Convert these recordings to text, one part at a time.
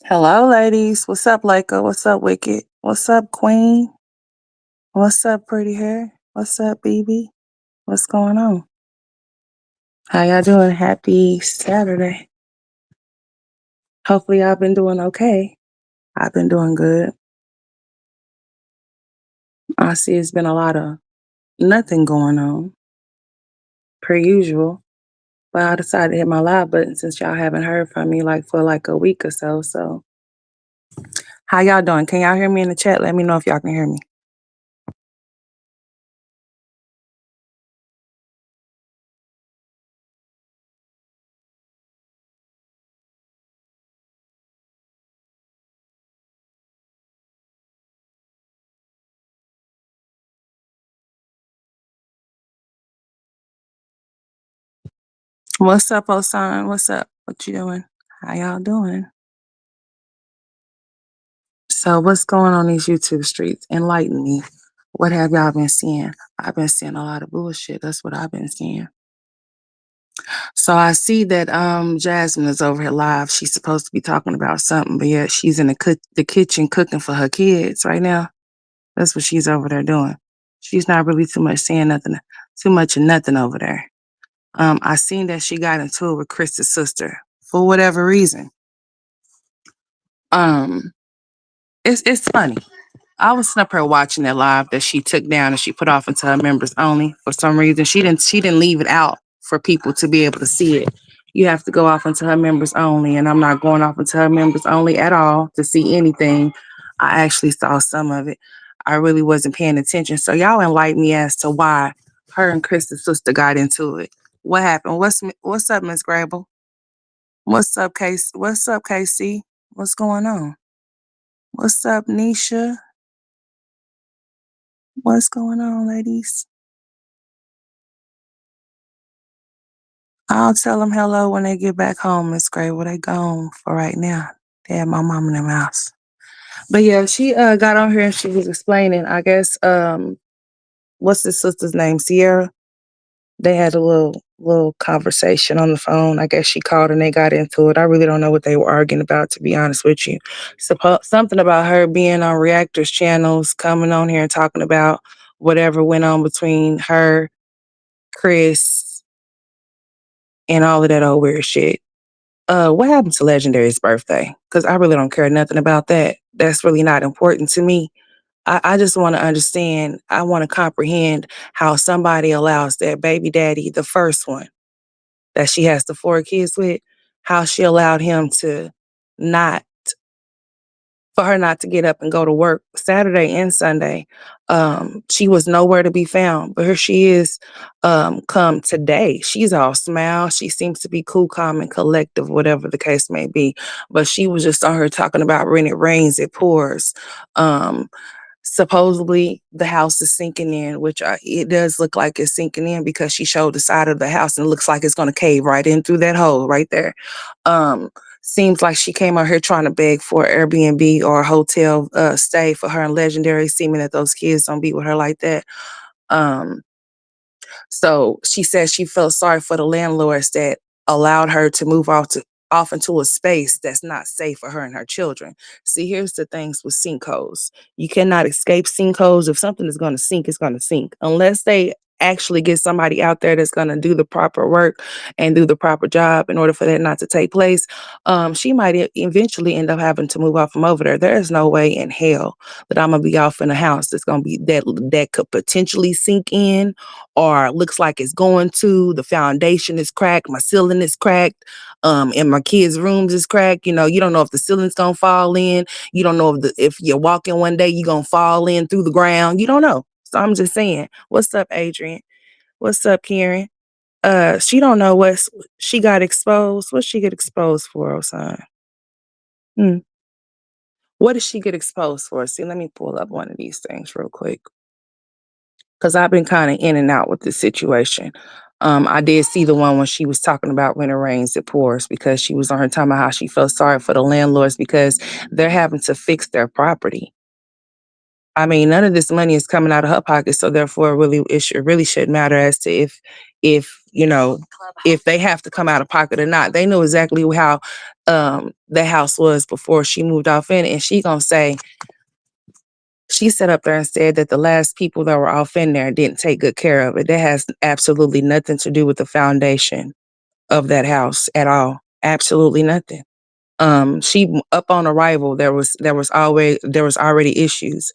Hello, ladies. What's up, Leica? What's up, Wicked? What's up, Queen? What's up, Pretty Hair? What's up, BB? What's going on? How y'all doing? Happy Saturday. Hopefully, y'all been doing okay. I've been doing good. I see it's been a lot of nothing going on, per usual. But I decided to hit my live button since y'all haven't heard from me for a week or so. So, how y'all doing? Can y'all hear me in the chat? Let me know if y'all can hear me. What's up, Osan? What's up? What you doing? How y'all doing? So what's going on these YouTube streets? Enlighten me. What have y'all been seeing? I've been seeing a lot of bullshit. That's what I've been seeing. So I see that Jasmine is over here live. She's supposed to be talking about something, but yet she's in the kitchen cooking for her kids right now. That's what she's over there doing. She's not really too much saying nothing, too much of nothing over there. I seen that she got into it with Krista's sister for whatever reason. Um, it's funny. I was up here watching that live that she took down and she put off into her members only. For some reason, she didn't leave it out for people to be able to see it. You have to go off into her members only, and I'm not going off into her members only at all to see anything. I actually saw some of it. I really wasn't paying attention. So y'all enlighten me as to why her and Krista's sister got into it. What happened? What's up, Miss Grable? What's up, Casey? What's up, KC? What's going on? What's up, Nisha? What's going on, ladies? I'll tell them hello when they get back home, Miss Gray. Where they gone for right now? They have my mom in their house. But yeah, she got on here and she was explaining, I guess, what's his sister's name? Cierra. They had a little conversation on the phone. I guess she called and they got into it. I really don't know what they were arguing about, to be honest with you. Something about her being on Reactor's channels, coming on here and talking about whatever went on between her, Chris, and all of that old weird shit. What happened to Legendary's birthday? Because I really don't care nothing about that. That's really not important to me. I just want to understand, I want to comprehend how somebody allows their baby daddy, the first one that she has the 4 kids with, how she allowed him to not for her not to get up and go to work Saturday and Sunday. She was nowhere to be found, but here she is come today. She's all smile. She seems to be cool, calm, and collective, whatever the case may be. But she was just on her talking about when it rains, it pours. Supposedly the house is sinking in, which it does look like it's sinking in because she showed the side of the house and it looks like it's going to cave right in through that hole right there. Seems like she came out here trying to beg for Airbnb or a hotel stay for her and Legendary, seeming that those kids don't be with her like that. Um, so she said she felt sorry for the landlords that allowed her to move off into a space that's not safe for her and her children. See, here's the things with sinkholes. You cannot escape sinkholes. If something is going to sink, it's going to sink. Unless they actually get somebody out there that's going to do the proper work and do the proper job in order for that not to take place, she might eventually end up having to move off from over there. There is no way in hell that I'm going to be off in a house that's going to be that could potentially sink in or looks like it's going to. The foundation is cracked, my ceiling is cracked, and my kids' rooms is cracked. You know, you don't know if the ceiling's gonna fall in. You don't know if you're walking one day, you're gonna fall in through the ground. You don't know. So I'm just saying, what's up, Adrian? What's up, Karen? She don't know she got exposed. What she get exposed for, Osan? Hmm. What did she get exposed for? See, let me pull up one of these things real quick. Because I've been kind of in and out with this situation. I did see the one when she was talking about when it rains, it pours, because she was on her talking about how she felt sorry for the landlords because they're having to fix their property. I mean, none of this money is coming out of her pocket, so therefore, really, it really should matter as to if you know, if they have to come out of pocket or not. They knew exactly how the house was before she moved off in it. And she gonna say, she sat up there and said that the last people that were off in there didn't take good care of it. That has absolutely nothing to do with the foundation of that house at all. Absolutely nothing. She up on arrival, there was already issues.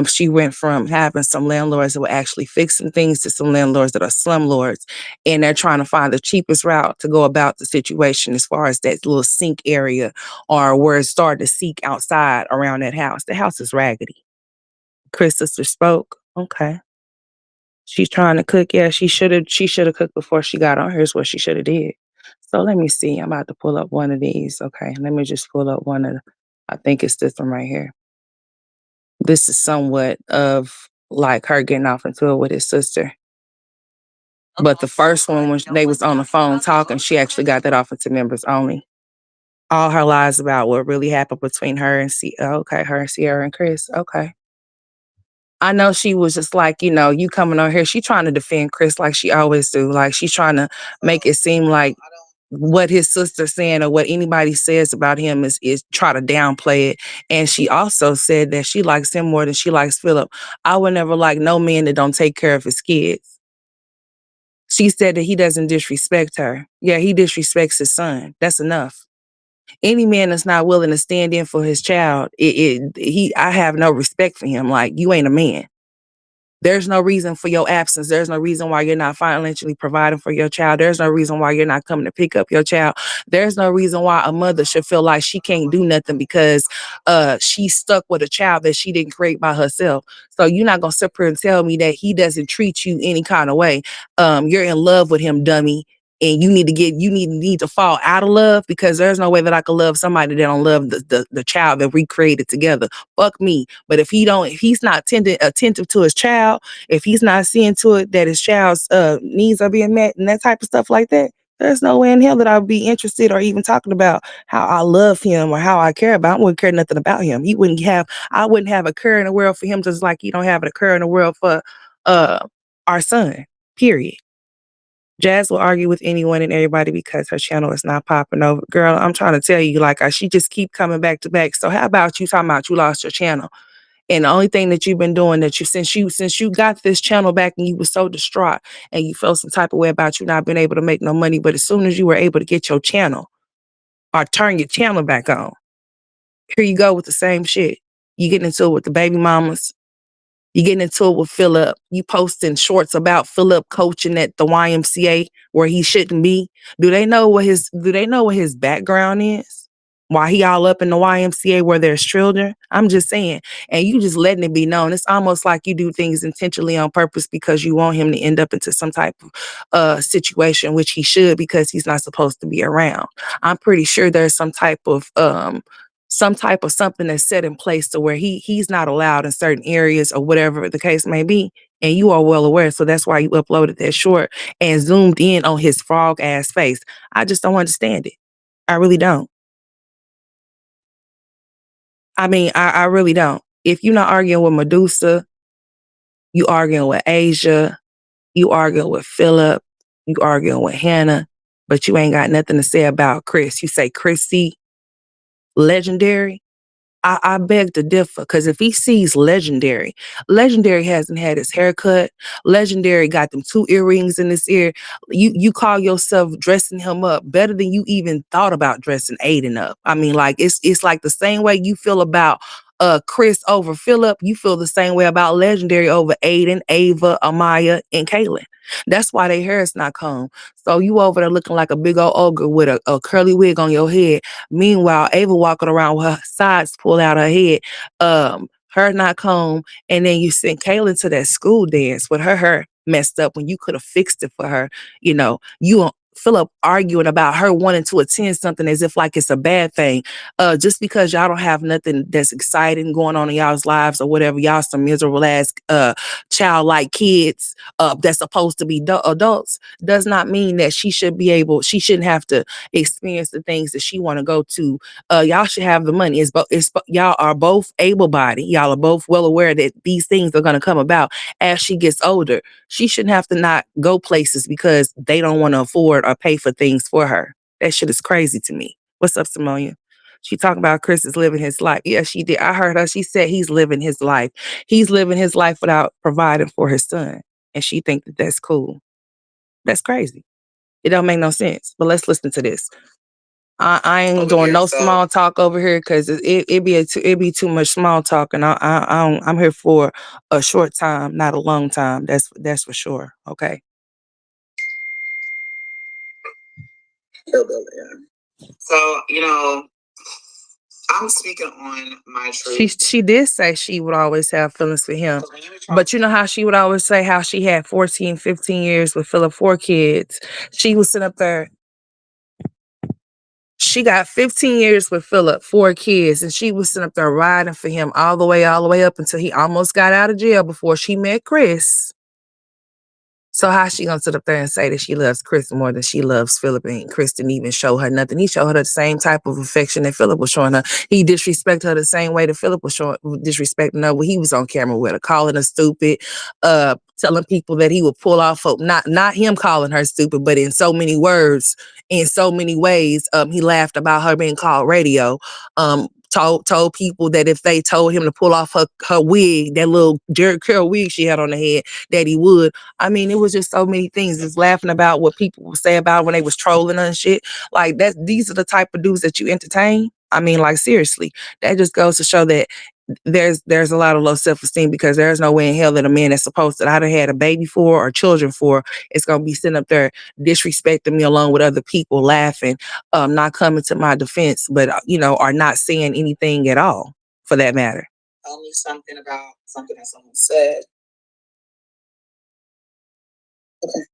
She went from having some landlords that were actually fixing things to some landlords that are slumlords, and they're trying to find the cheapest route to go about the situation as far as that little sink area or where it started to seek outside around that house. The house is raggedy. Chris' sister spoke. Okay. She's trying to cook. Yeah, she should have cooked before she got on. Here's what she should have did. So let me see. I'm about to pull up one of these. Okay, let me just pull up one of I think it's this one right here. This is somewhat of like her getting off into it with his sister. But the first one, when they was on the phone talking, she actually got that off into members only. All her lies about what really happened between her and okay, her and Cierra and Chris. Okay. I know she was just like, you coming on here. She trying to defend Chris like she always do. Like she's trying to make it seem like what his sister's saying or what anybody says about him is try to downplay it. And she also said that she likes him more than she likes Philip. I would never like no man that don't take care of his kids. She said that he doesn't disrespect her. Yeah, he disrespects his son. That's enough. Any man that's not willing to stand in for his child, I have no respect for him. Like, you ain't a man. There's no reason for your absence. There's no reason why you're not financially providing for your child. There's no reason why you're not coming to pick up your child. There's no reason why a mother should feel like she can't do nothing because she's stuck with a child that she didn't create by herself. So you're not gonna sit here and tell me that he doesn't treat you any kind of way. You're in love with him, dummy. And you need to fall out of love, because there's no way that I could love somebody that don't love the child that we created together. Fuck me. But if he's not attentive to his child, if he's not seeing to it that his child's needs are being met and that type of stuff like that, there's no way in hell that I would be interested or even talking about how I love him or how I care about him. I wouldn't care nothing about him. I wouldn't have a care in the world for him, just like you don't have a care in the world for uh our son. Period. Jazz will argue with anyone and everybody because her channel is not popping over. Girl, I'm trying to tell you, like, she just keep coming back to back. So how about you talking about you lost your channel? And the only thing that you've been doing since you got this channel back and you were so distraught and you felt some type of way about you not being able to make no money, but as soon as you were able to get your channel or turn your channel back on, here you go with the same shit. You getting into it with the baby mamas. You getting into it with Philip. You posting shorts about Philip coaching at the YMCA where he shouldn't be. Do they know what his background is? Why he all up in the YMCA where there's children? I'm just saying. And you just letting it be known. It's almost like you do things intentionally on purpose because you want him to end up into some type of situation, which he should, because he's not supposed to be around. I'm pretty sure there's some type of something that's set in place to where he's not allowed in certain areas or whatever the case may be. And you are well aware. So that's why you uploaded that short and zoomed in on his frog ass face. I just don't understand it. I really don't. I mean, I really don't. If you're not arguing with Medusa, you arguing with Asia, you arguing with Philip, you arguing with Hannah, but you ain't got nothing to say about Chris. You say Chrissy, legendary. I beg to differ, because if he sees Legendary hasn't had his haircut. Legendary got them 2 earrings in his ear. You call yourself dressing him up better than you even thought about dressing Aiden up. I mean, like, it's like the same way you feel about Chris over Philip, you feel the same way about Legendary over Aiden, Ava, Amaya, and Kaylin. That's why their hair is not combed. So you over there looking like a big old ogre with a curly wig on your head. Meanwhile, Ava walking around with her sides pulled out her head, her not combed, and then you sent Kaylin to that school dance with her hair messed up when you could have fixed it for her. You Philip arguing about her wanting to attend something as if like it's a bad thing. Just because y'all don't have nothing that's exciting going on in y'all's lives or whatever, y'all some miserable ass childlike kids that's supposed to be adults, does not mean that she shouldn't have to experience the things that she want to go to. Y'all should have the money. Y'all are both able-bodied. Y'all are both well aware that these things are going to come about as she gets older. She shouldn't have to not go places because they don't want to afford or pay for things for her. That shit is crazy to me. What's up, Simonia? She talking about Chris is living his life. Yeah, she did. I heard her. She said he's living his life. He's living his life without providing for his son. And she think that that's cool. That's crazy. It don't make no sense. But let's listen to this. I ain't doing no small talk over here because it be too much small talk, and I'm here for a short time, not a long time. That's for sure. Okay. So I'm speaking on my truth. She did say she would always have feelings for him, but you know how she would always say how she had 14, 15 years with Philip, 4 kids. She was sitting up there. She got 15 years with Philip, 4 kids, and she was sitting up there riding for him all the way up until he almost got out of jail before she met Chris. So how she gonna sit up there and say that she loves Chris more than she loves Philip, and Chris didn't even show her nothing? He showed her the same type of affection that Philip was showing her. He disrespected her the same way that Philip was disrespecting her when he was on camera with her, calling her stupid, telling people that he would pull off, not him calling her stupid, but in so many words, in so many ways. He laughed about her being called radio. Told people that if they told him to pull off her wig, that little Jerry Curl wig she had on the head, that he would. I mean, it was just so many things. Just laughing about what people would say about when they was trolling her and shit. Like that, these are the type of dudes that you entertain. I mean, like seriously, that just goes to show that there's a lot of low self-esteem, because there's no way in hell that a man that's supposed to either had a baby for or children for is gonna be sitting up there disrespecting me along with other people, laughing, not coming to my defense, but are not saying anything at all for that matter. Tell me something about something that someone said. Okay.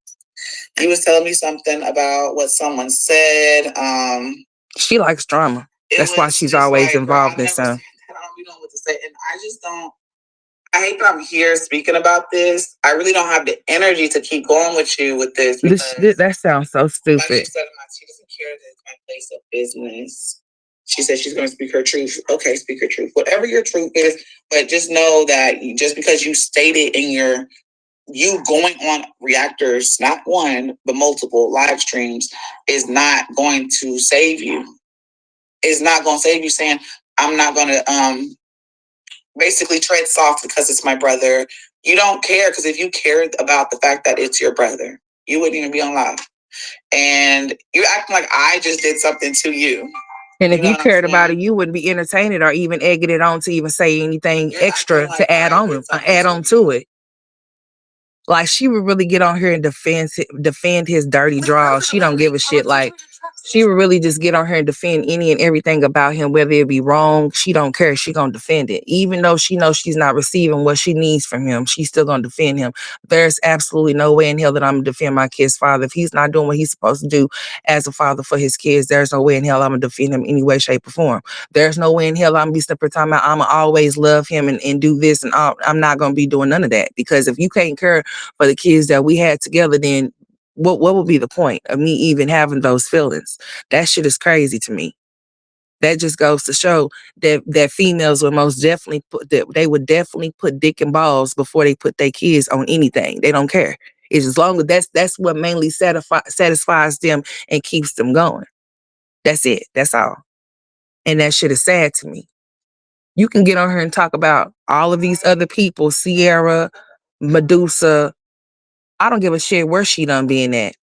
He was telling me something about what someone said. She likes drama. That's why she's always involved in something. I don't really know what to say, and I just don't. I hate that I'm here speaking about this. I really don't have the energy to keep going with you with this. That sounds so stupid. Like she said, she doesn't care that it's my place of business. She said she's going to speak her truth. Okay, speak her truth. Whatever your truth is, but just know that just because you stated in you going on Reactors, not one, but multiple live streams, is not going to save you. It's not going to save you saying, I'm not going to basically tread soft because it's my brother. You don't care, because if you cared about the fact that it's your brother, you wouldn't even be on live. And you're acting like I just did something to you. And if you cared about it, you wouldn't be entertaining it or even egging it on to even say anything extra to add on to it. Like, she would really get on here and defend his dirty draws. She don't give a shit. Like, she would really just get on here and defend any and everything about him, whether it be wrong. She don't care. She gonna defend it. Even though she knows she's not receiving what she needs from him, she's still gonna defend him. There's absolutely no way in hell that I'm gonna defend my kid's father. If he's not doing what he's supposed to do as a father for his kids, there's no way in hell I'm gonna defend him any way, shape, or form. There's no way in hell I'm gonna be stepping time out. I'm gonna always love him and do this, and I'm not gonna be doing none of that. Because if you can't care for the kids that we had together, then what would be the point of me even having those feelings? That shit is crazy to me. That just goes to show that females would most definitely put dick and balls before they put their kids on anything. They don't care. It's as long as that's what mainly satisfies them and keeps them going. That's it. That's all. And that shit is sad to me. You can get on here and talk about all of these other people, Cierra, Medusa. I don't give a shit where she done been at.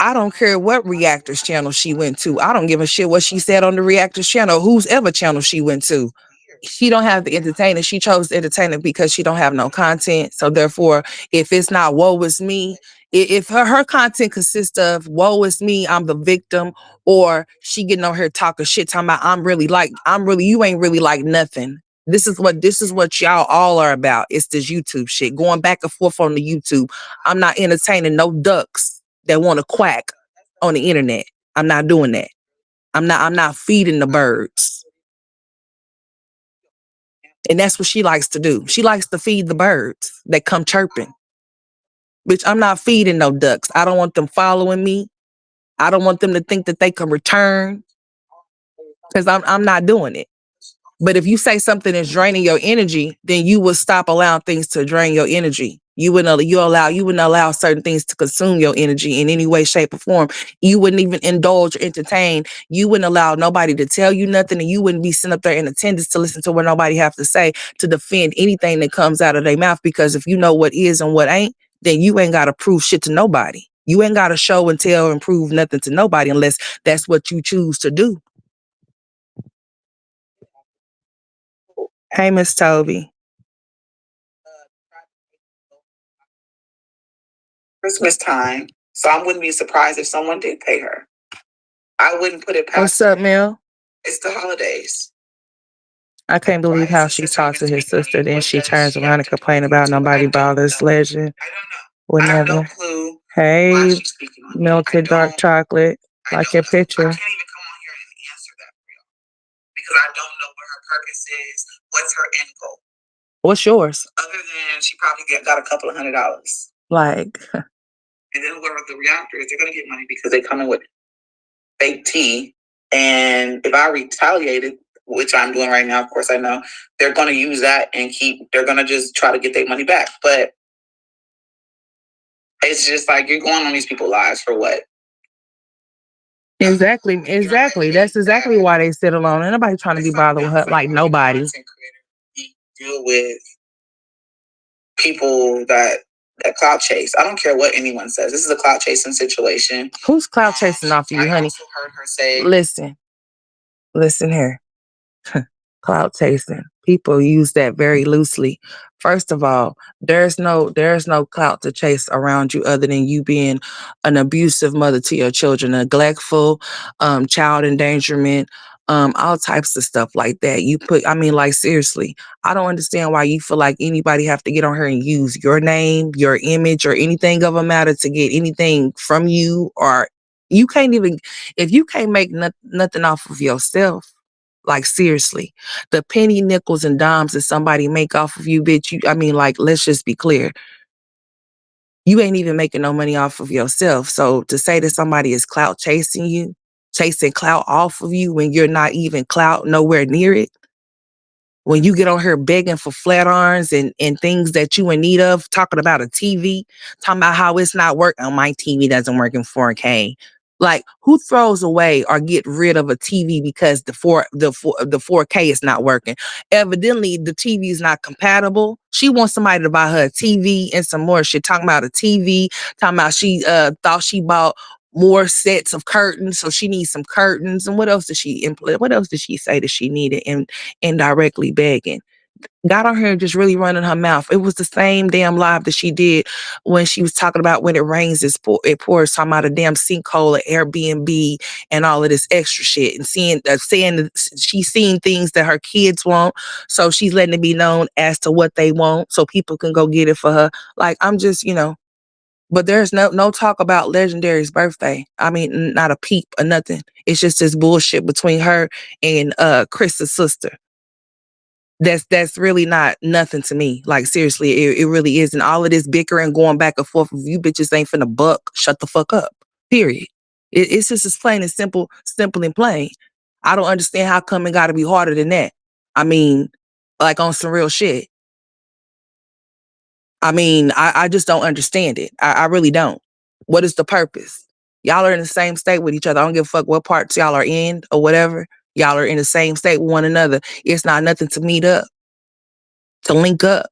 I don't care what Reactor's channel she went to. I don't give a shit what she said on the Reactor's channel, whose ever channel she went to. She don't have the entertainer. She chose the entertainer because she don't have no content. So therefore, if it's not woe is me, if her content consists of woe is me, I'm the victim, or she getting on her talking shit, talking about you ain't really like nothing. This is what y'all all are about. It's this YouTube shit. Going back and forth on the YouTube. I'm not entertaining no ducks that want to quack on the internet. I'm not doing that. I'm not feeding the birds. And that's what she likes to do. She likes to feed the birds that come chirping. Bitch, I'm not feeding no ducks. I don't want them following me. I don't want them to think that they can return. Because I'm not doing it. But if you say something is draining your energy, then you would stop allowing things to drain your energy. You wouldn't allow certain things to consume your energy in any way, shape, or form. You wouldn't even indulge or entertain. You wouldn't allow nobody to tell you nothing, and you wouldn't be sitting up there in attendance to listen to what nobody have to say to defend anything that comes out of their mouth. Because if you know what is and what ain't, then you ain't got to prove shit to nobody. You ain't got to show and tell and prove nothing to nobody unless that's what you choose to do. Hey, Miss Toby. Christmas time, so I wouldn't be surprised if someone did pay her. I wouldn't put it past. What's up, Mel? It's the holidays. I can't believe how she talks to his sister, then she turns around and complains about nobody bothers Legend. I don't know. I have no clue. Hey, melted dark chocolate, like your picture. I can't even come on here and answer that for y'all because I don't know what her purpose is. What's her end goal? What's yours? Other than she probably got a couple of $100. Like, and then whoever the reactor is, they're gonna get money because they come in with fake tea. And if I retaliated, which I'm doing right now, of course I know, they're gonna use that and they're gonna just try to get their money back. But it's just like you're going on these people's lives for what? Exactly. That's exactly why they sit alone. Ain't nobody trying to be bothered with her. Like nobody. Deal with people that clout chase. I don't care what anyone says. This is a clout chasing situation. Who's clout chasing off you, honey? I also heard her say, listen here. Clout chasing. People use that very loosely. First of all, there's no clout to chase around you other than you being an abusive mother to your children, neglectful, child endangerment, all types of stuff like that. Like seriously, I don't understand why you feel like anybody have to get on her and use your name, your image, or anything of a matter to get anything from you. Or you can't even, if you can't make nothing off of yourself. Like seriously, the penny, nickels, and dimes that somebody make off of you, bitch. Let's just be clear. You ain't even making no money off of yourself. So to say that somebody is clout chasing you, chasing clout off of you when you're not even clout nowhere near it, when you get on here begging for flat irons and things that you in need of, talking about a TV, talking about how it's not working. Oh, my TV doesn't work in 4K. Like, who throws away or get rid of a TV because the 4K is not working? Evidently, the TV is not compatible. She wants somebody to buy her a TV and some more shit. Talking about a TV, talking about she thought she bought more sets of curtains, so she needs some curtains. And what else did she implement? What else did she say that she needed? And indirectly begging. Got on her just really running her mouth. It was the same damn live that she did when she was talking about when it rains, it pours, talking about a damn sinkhole, an Airbnb, and all of this extra shit. And saying that she's seeing things that her kids want, so she's letting it be known as to what they want, so people can go get it for her. Like, I'm just, but there's no talk about Legendary's birthday. Not a peep or nothing. It's just this bullshit between her and Chris's sister. That's really not nothing to me. Like seriously, it really isn't. All of this bickering going back and forth. If you bitches ain't finna buck, shut the fuck up. Period. It's just as plain and simple and plain. I don't understand how come it gotta be harder than that. Like on some real shit. I just don't understand it. I really don't. What is the purpose? Y'all are in the same state with each other. I don't give a fuck what parts y'all are in or whatever. Y'all are in the same state with one another. It's not nothing to meet up, to link up,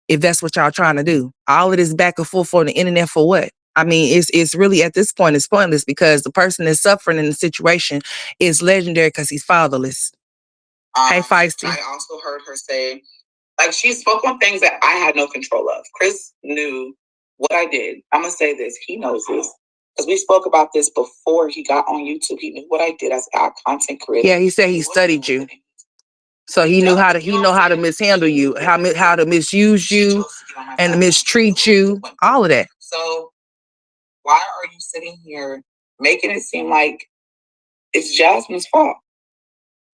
if that's what y'all trying to do. All of this back and forth on the internet for what? It's really at this point, it's pointless because the person that's suffering in the situation is Legendary because he's fatherless. Hey, Feisty. I also heard her say, like, she spoke on things that I had no control of. Chris knew what I did. I'm going to say this. He knows this. Because we spoke about this before he got on YouTube. He knew what I did as a content creator. Yeah, he said he studied you. So he knew how to mishandle you, how to misuse you and mistreat you, all of that. So why are you sitting here making it seem like it's Jasmine's fault?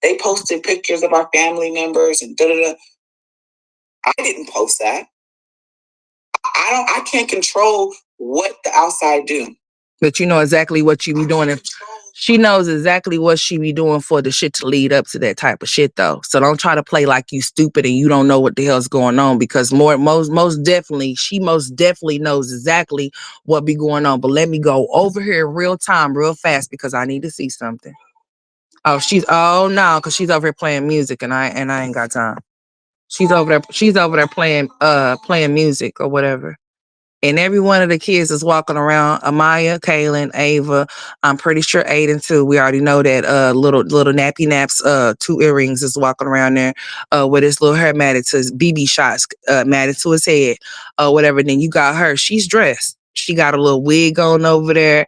They posted pictures of our family members and da da da. I didn't post that. I can't control what the outside do. But you know exactly what you be doing. If she knows exactly what she be doing for the shit to lead up to that type of shit, though. So don't try to play like you stupid and you don't know what the hell's going on, because most definitely, she most definitely knows exactly what be going on. But let me go over here in real time, real fast, because I need to see something. Oh no, because she's over here playing music and I ain't got time. She's over there playing music or whatever. And every one of the kids is walking around. Amaya, Kaylin, Ava. I'm pretty sure Aiden too. We already know that little nappy naps, 2 earrings is walking around there with his little hair matted to his BB shots matted to his head, whatever. Then you got her. She's dressed. She got a little wig on over there.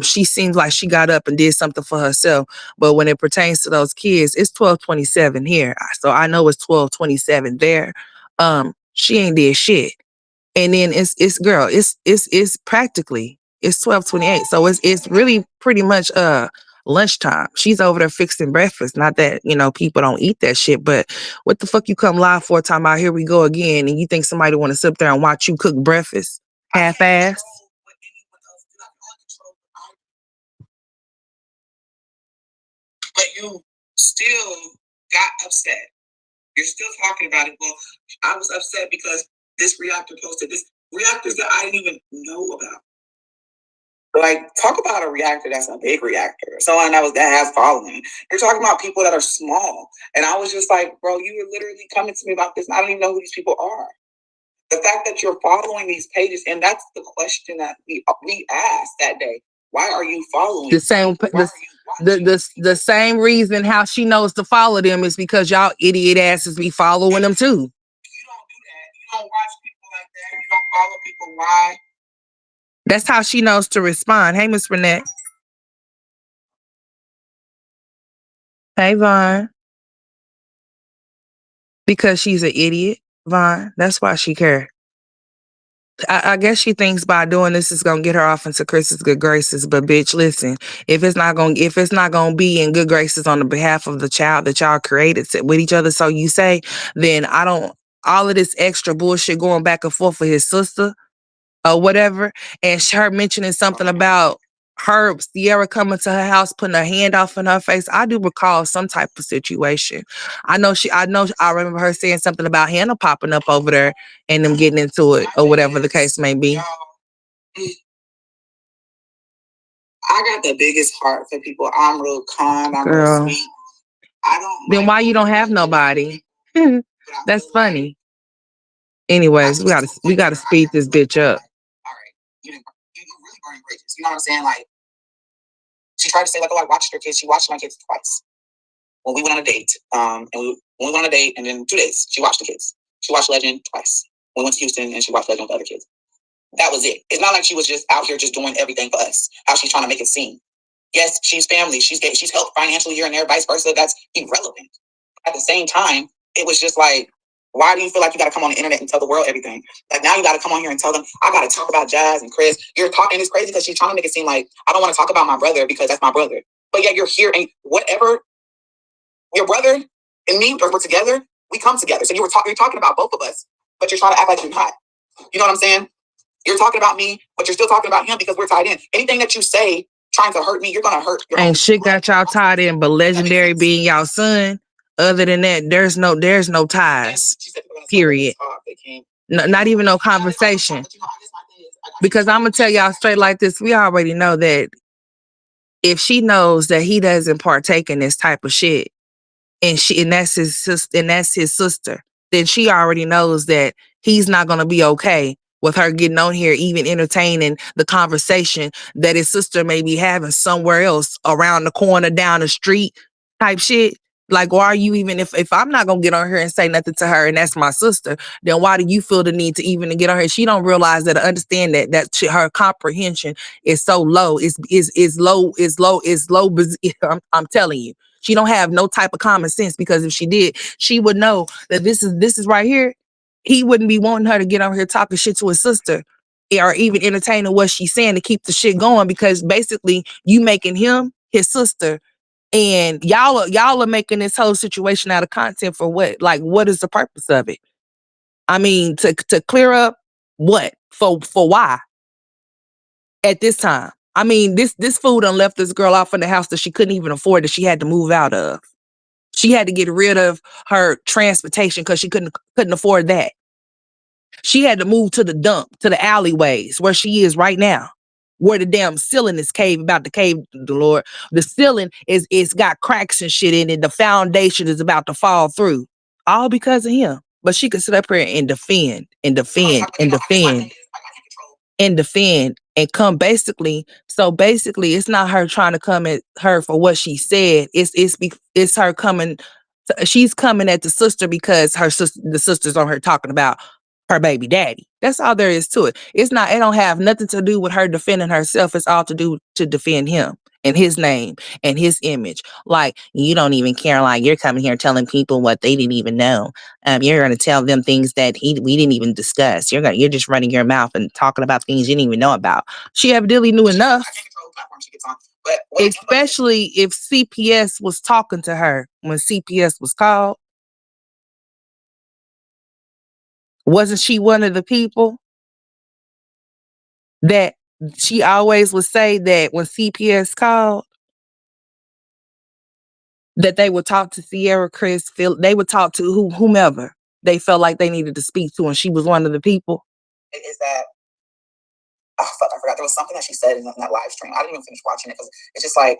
She seems like she got up and did something for herself. But when it pertains to those kids, it's 12:27 here. So I know it's 12:27 there. She ain't did shit. And then it's practically it's 12:28. So it's really pretty much lunchtime. She's over there fixing breakfast. Not that, people don't eat that shit, but what the fuck you come live for, time out, here we go again, and you think somebody wanna sit up there and watch you cook breakfast? Half ass. But you still got upset. You're still talking about it. Well, I was upset because this reactor posted this. Reactors that I didn't even know about. Like, talk about a reactor that's a big reactor. Someone that has following. You're talking about people that are small. And I was just like, bro, you were literally coming to me about this, and I don't even know who these people are. The fact that you're following these pages, and that's the question that we asked that day. Why are you following? The same reason how she knows to follow them is because y'all idiot asses be following them too. You don't do that. You don't watch people like that. You don't follow people. Why? That's how she knows to respond. Hey, Miss Renette. Hey, Vaughn. Because she's an idiot, Vaughn. That's why she cares. I guess she thinks by doing this is gonna get her off into Chris's good graces. But bitch, listen, if it's not gonna be in good graces on the behalf of the child that y'all created with each other, so you say, then I don't all of this extra bullshit going back and forth with his sister or whatever, and her mentioning something about her Cierra coming to her house, putting her hand off in her face. I do recall some type of situation. I remember her saying something about Hannah popping up over there and them getting into it or whatever the case may be. I got the biggest heart for people. I'm real calm. I'm real sweet. Then why you don't have nobody? That's funny. Anyways, we gotta speed this bitch up. All right, you really burning bridges. You know what I'm saying? Like, she tried to say, like, oh, I watched her kids. She watched my kids twice. When we went on a date, when we went on a date, and then 2 days, she watched the kids. She watched Legend twice. We went to Houston, and she watched Legend with the other kids. That was it. It's not like she was just out here just doing everything for us. How she's trying to make it seem. Yes, she's family. She's helped financially here and there, vice versa. That's irrelevant. At the same time, it was just like, why do you feel like you got to come on the internet and tell the world everything? Like, now you got to come on here and tell them, I got to talk about Jazz and Chris. You're talking, and it's crazy because she's trying to make it seem like I don't want to talk about my brother because that's my brother. But yet you're here, and whatever your brother and me, we're together, we come together. So you're talking about both of us, but you're trying to act like you're not. You know what I'm saying? You're talking about me, but you're still talking about him because we're tied in. Anything that you say trying to hurt me, you're gonna hurt. Ain't shit got y'all tied in, but Legendary being y'all son. Other than that, there's no ties. Period. No, not even no conversation. Because I'm gonna tell y'all straight like this, we already know that if she knows that he doesn't partake in this type of shit, and that's his sister, then she already knows that he's not gonna be okay with her getting on here, even entertaining the conversation that his sister may be having somewhere else around the corner, down the street type shit. Like, why are you even, if I'm not gonna get on her and say nothing to her and that's my sister, then why do you feel the need to even get on her? She don't realize that, understand her comprehension is so low. Is low. I'm telling you. She don't have no type of common sense, because if she did, she would know that this is right here. He wouldn't be wanting her to get on here talking shit to his sister or even entertaining what she's saying to keep the shit going, because basically you making him his sister, and y'all are making this whole situation out of content for what? Like, what is the purpose of it? I mean, to clear up what? For why? At this time. I mean, this fool done left this girl off in the house that she couldn't even afford, that she had to move out of. She had to get rid of her transportation because she couldn't afford that. She had to move to the dump, to the alleyways where she is right now, where the damn ceiling is about to cave, the Lord. The ceiling it's got cracks and shit in it. The foundation is about to fall through. All because of him. But she could sit up here and defend and come basically it's not her trying to come at her for what she said. It's her coming she's coming at the sister because the sister's on her talking about her baby daddy. That's all there is to it. It don't have nothing to do with her defending herself. It's all to do to defend him and his name and his image. Like, you don't even care. Like, you're coming here telling people what they didn't even know. You're going to tell them things that we didn't even discuss. You're just running your mouth and talking about things you didn't even know about. She evidently knew enough. Especially if CPS was talking to her when CPS was called. Wasn't she one of the people that she always would say that when CPS called, that they would talk to Cierra, Chris, Phil, they would talk to whomever they felt like they needed to speak to, and she was one of the people? Is that, oh fuck, I forgot. There was something that she said in that live stream. I didn't even finish watching it because it's just like,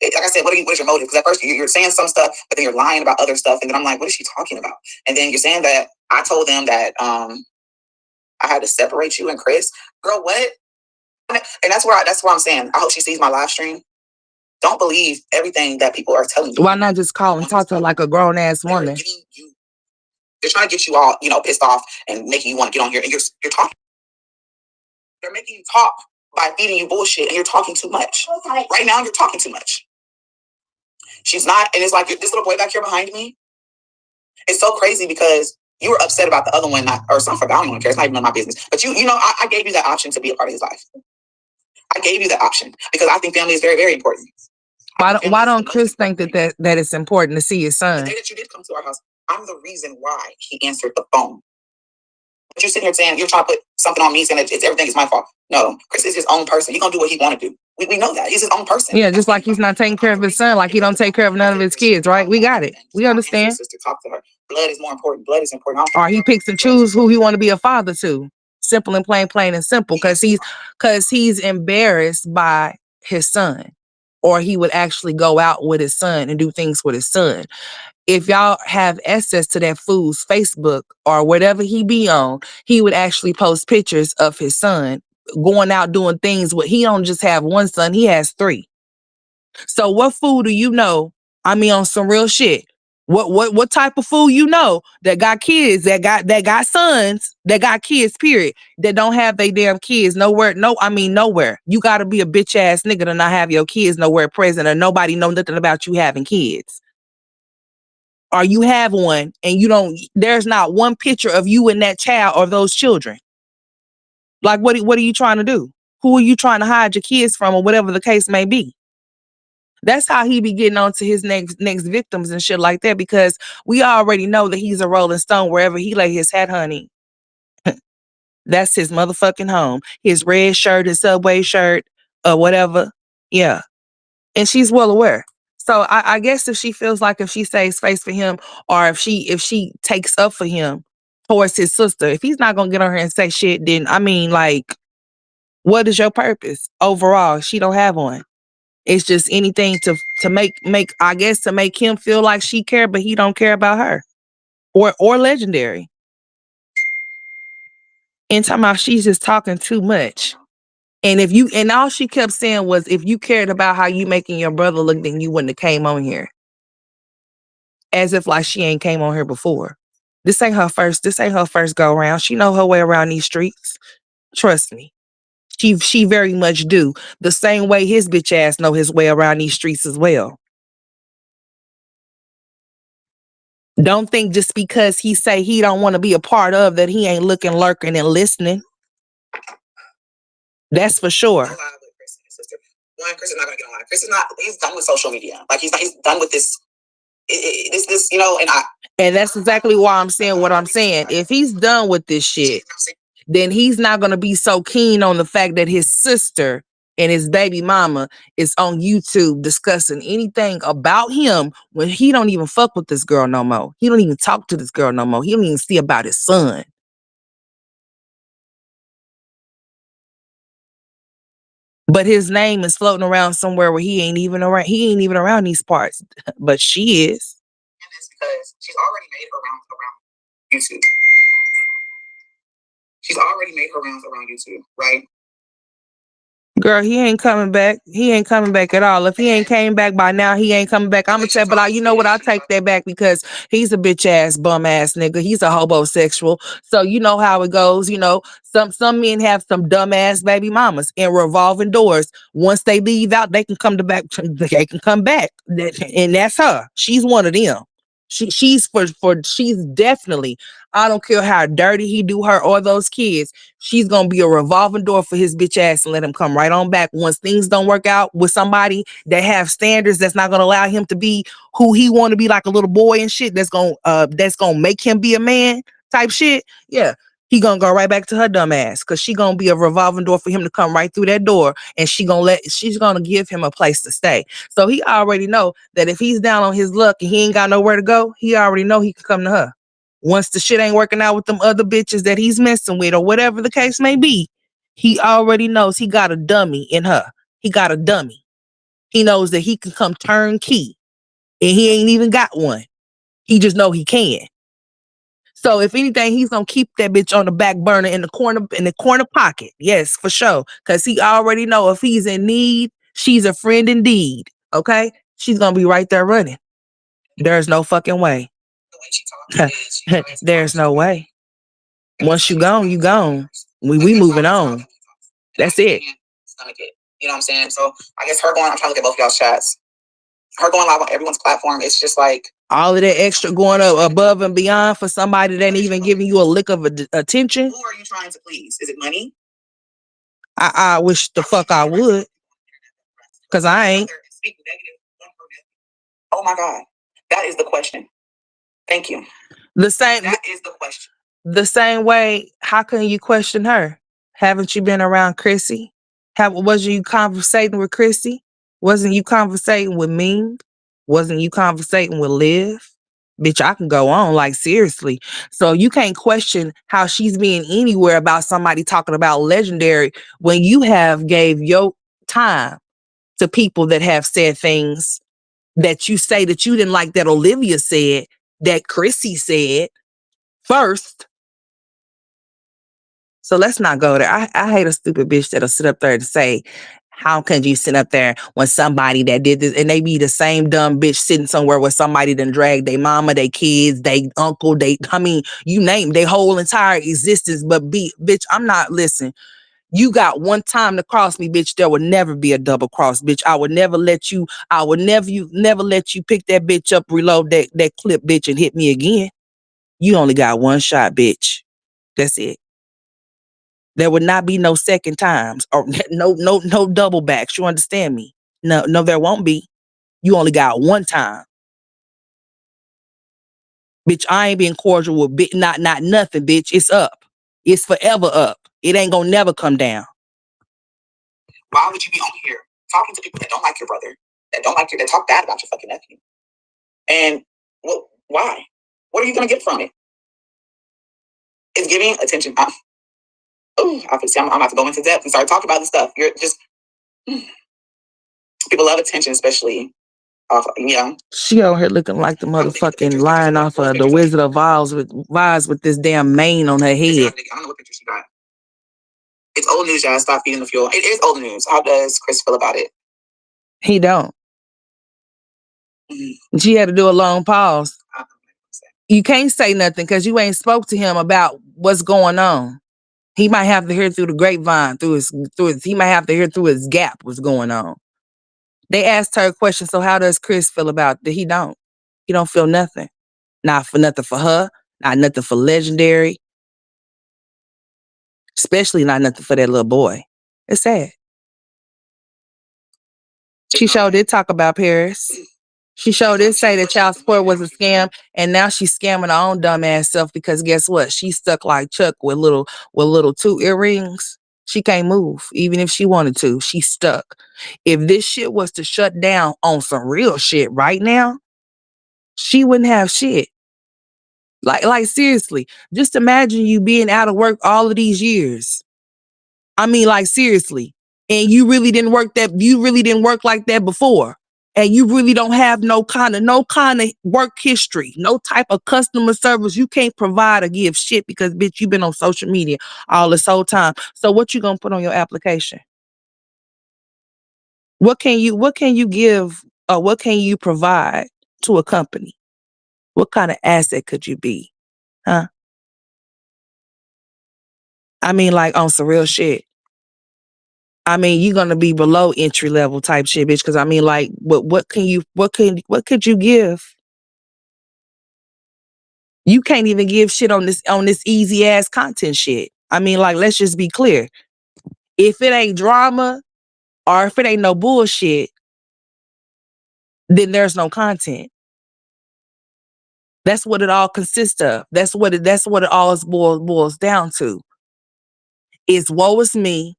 like I said, what is your motive? Because at first you're saying some stuff, but then you're lying about other stuff, and then I'm like, what is she talking about? And then you're saying that I told them that I had to separate you and Chris. Girl, what? And that's where I'm saying, I hope she sees my live stream. Don't believe everything that people are telling you. Why not just call and talk to her like a grown ass woman? They're trying to get you all, pissed off and making you want to get on here, and you're talking. They're making you talk by feeding you bullshit, and you're talking too much. Okay. Right now, you're talking too much. She's not, and it's like this little boy back here behind me. It's so crazy because you were upset about the other one, or something. I don't even care. It's not even none of my business. But I gave you that option to be a part of his life. I gave you that option because I think family is very, very important. Why don't Chris think that it's important to see his son? The day that you did come to our house, I'm the reason why he answered the phone. But you're sitting here saying you're trying to put something on me, saying that everything is my fault. No, Chris is his own person. He's gonna do what he want to do. We know that he's his own person. Yeah, just like he's not taking care of his son, like he don't take care of none of his kids, right? We got it. We understand. Sister, talk to her. Blood is more important. Blood is important. Or he picks and chooses who he want to be a father to. Simple and plain and simple. Because he's embarrassed by his son, or he would actually go out with his son and do things with his son. If y'all have access to that fool's Facebook or whatever he be on, he would actually post pictures of his son going out doing things. He don't just have one son, he has 3. So what fool do you know? I mean, on some real shit. What type of fool you know that got kids, that got sons, that got kids, period, that don't have they damn kids nowhere? Nowhere. You gotta be a bitch ass nigga to not have your kids nowhere present, or nobody know nothing about you having kids. Or you have one and there's not one picture of you and that child or those children. Like, what are you trying to do? Who are you trying to hide your kids from, or whatever the case may be? That's how he be getting on to his next victims and shit like that, because we already know that he's a Rolling Stone. Wherever he lay his hat, honey, that's his motherfucking home. His red shirt, his Subway shirt, or whatever. Yeah. And she's well aware. So I guess if she feels like if she saves face for him, or if she takes up for him towards his sister, if he's not gonna get on her and say shit, then what is your purpose overall? She don't have one. It's just anything to make to make him feel like she care, but he don't care about her or Legendary. And talking about she's just talking too much. And all she kept saying was, if you cared about how you making your brother look, then you wouldn't have came on here. as if like she ain't came on here before. This ain't her first go around. She know her way around these streets. Trust me. She very much do. The same way his bitch ass know his way around these streets as well. Don't think just because he say he don't want to be a part of that he ain't looking, lurking, and listening. That's for sure. One, Chris is not gonna get online. Chris is not. He's done with social media. Like he's done with this. This, you know, and that's exactly why I'm saying what I'm saying. If he's done with this shit, then he's not gonna be so keen on the fact that his sister and his baby mama is on YouTube discussing anything about him when he don't even fuck with this girl no more. He don't even talk to this girl no more. He don't even see about his son. But his name is floating around somewhere where he ain't even around. He ain't even around these parts. But she is. And it's because she's already made her rounds around YouTube. She's already made her rounds around YouTube, right? Girl, he ain't coming back. He ain't coming back at all. If he ain't came back by now, he ain't coming back. I'm gonna tell, but you know what? I'll take that back because he's a bitch ass, bum ass nigga. He's a homosexual. So you know how it goes. You know, some men have some dumb ass baby mamas in revolving doors. Once they leave out, they can come back. They can come back, and that's her. She's one of them. She's definitely. I don't care how dirty he do her or those kids. She's gonna be a revolving door for his bitch ass and let him come right on back. Once things don't work out with somebody that have standards that's not gonna allow him to be who he want to be, like a little boy and shit. That's gonna make him be a man type shit. Yeah. He gonna go right back to her dumb ass because she gonna be a revolving door for him to come right through that door, and she's gonna give him a place to stay. So he already know that if he's down on his luck and he ain't got nowhere to go, he already know he can come to her. Once the shit ain't working out with them other bitches that he's messing with or whatever the case may be, he already knows he got a dummy in her. He got a dummy. He knows that he can come turnkey, and he ain't even got one. He just know he can. So if anything, he's gonna keep that bitch on the back burner in the corner pocket. Yes, for sure. Cause he already know if he's in need, she's a friend indeed. Okay? She's gonna be right there running. There's no fucking way. There's no way. Once you gone, you gone. We moving on. That's it. You know what I'm saying? So I guess I'm trying to look at both y'all's chats. Her going live on everyone's platform, it's just like all of that extra going up above and beyond for somebody that ain't even giving you a lick of attention. Who are you trying to please? Is it money? I wish the fuck I would. Cause I ain't. Oh my God. That is the question. Thank you. That is the question. The same way, how can you question her? Haven't you been around Chrissy? Wasn't you conversating with Chrissy? Wasn't you conversating with Ming? Wasn't you conversating with Liv? Bitch, I can go on, like, seriously. So you can't question how she's being anywhere about somebody talking about Legendary when you have gave your time to people that have said things that you say that you didn't like that Olivia said, that Chrissy said first. So let's not go there. I hate a stupid bitch that'll sit up there and say, how can you sit up there when somebody that did this, and they be the same dumb bitch sitting somewhere where somebody done dragged their mama, their kids, their uncle, you name their whole entire existence. But bitch, I'm not, listen, you got one time to cross me, bitch. There will never be a double cross, bitch. I would never let you pick that bitch up, reload that clip, bitch, and hit me again. You only got one shot, bitch. That's it. There would not be no second times or no double backs. You understand me? No, there won't be. You only got one time. Bitch, I ain't being cordial with not nothing, bitch. It's up. It's forever up. It ain't gonna never come down. Why would you be on here talking to people that don't like your brother, that talk bad about your fucking nephew? And why? What are you gonna get from it? It's giving attention. Obviously, I'm about to go into depth and start talking about this stuff. You're just people love attention, especially off. She out here looking like the motherfucking lion off of the Wizard of Oz with this damn mane on her head. I don't know what picture she got. It's old news, y'all. Stop feeding the fuel. It is old news. How does Chris feel about it? He don't. She had to do a long pause. You can't say nothing because you ain't spoke to him about what's going on. He might have to hear through the grapevine, he might have to hear through his gap what's going on. They asked her a question, so how does Chris feel about that? He don't feel nothing. Not for nothing for her, not nothing for Legendary, especially not nothing for that little boy. It's sad. She sure did talk about Paris. She sure did say that child support was a scam, and now she's scamming her own dumb ass self because guess what? She's stuck like Chuck with little 2 earrings. She can't move, even if she wanted to. She's stuck. If this shit was to shut down on some real shit right now, she wouldn't have shit. Like seriously, just imagine you being out of work all of these years. I mean, like seriously, and you really didn't work like that before. And you really don't have no kind of work history, no type of customer service. You can't provide or give shit because bitch, you've been on social media all this whole time. So what you gonna put on your application? What can you give or what can you provide to a company? What kind of asset could you be? Huh? I mean, like on some real shit. I mean, you're gonna be below entry level type shit, bitch. Because I mean, like, what could you give? You can't even give shit on this easy ass content shit. I mean, like, let's just be clear. If it ain't drama or if it ain't no bullshit, then there's no content. That's what it all consists of. That's what it all boils down to. Is woe is me,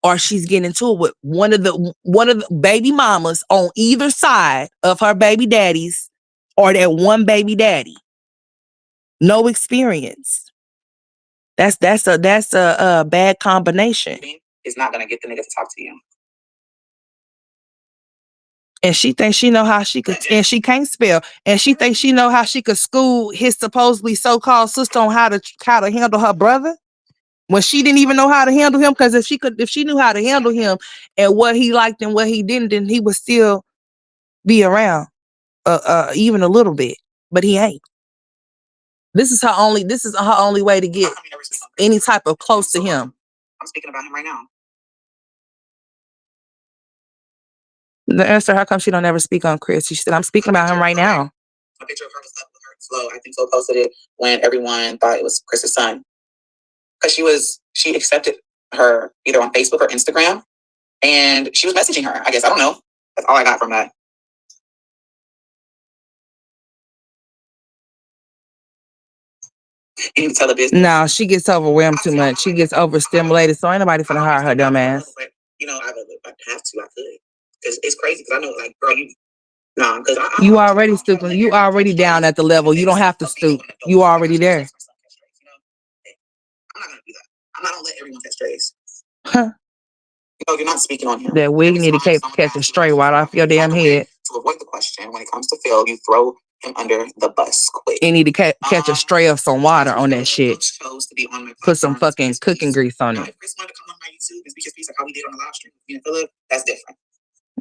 or she's getting into it with one of the baby mamas on either side of her baby daddies, or that one baby daddy. No experience. That's a bad combination. It's not gonna get the nigga to talk to you. And she thinks she know how she could, and she can't spell. And she thinks she know how she could school his supposedly so-called sister on how to handle her brother, when she didn't even know how to handle him. Because if she knew how to handle him and what he liked and what he didn't, then he would still be around, even a little bit. But he ain't. This is her only way to get any type of close to him. I'm speaking about him right now. The answer, how come she don't ever speak on Chris? She said, I'm speaking about him right now. A picture of her was up with her Flo. I think Flo posted it when everyone thought it was Chris's son. Because she accepted her either on Facebook or Instagram, and she was messaging her. I guess, I don't know. That's all I got from that. You need to tell the business. No, she gets overwhelmed too much. She gets overstimulated. So ain't nobody finna hire her dumb ass. But, I have to. I could. Because it's crazy. Because I know, like, girl, nah, because you already stupid. You already down at the level. You don't have to stoop. You already there. I'm not gonna do that. I'm not gonna let everyone catch strays. Huh. You're not speaking on him. That wig need to catch a stray right off your damn head. To avoid the question, when it comes to Phil, you throw him under the bus quick. You need to catch a stray of some water on that shit. Put some fucking cooking grease on it. If Chris wanted to come on my YouTube and speak his piece like how we did on the live stream, Philip, that's different.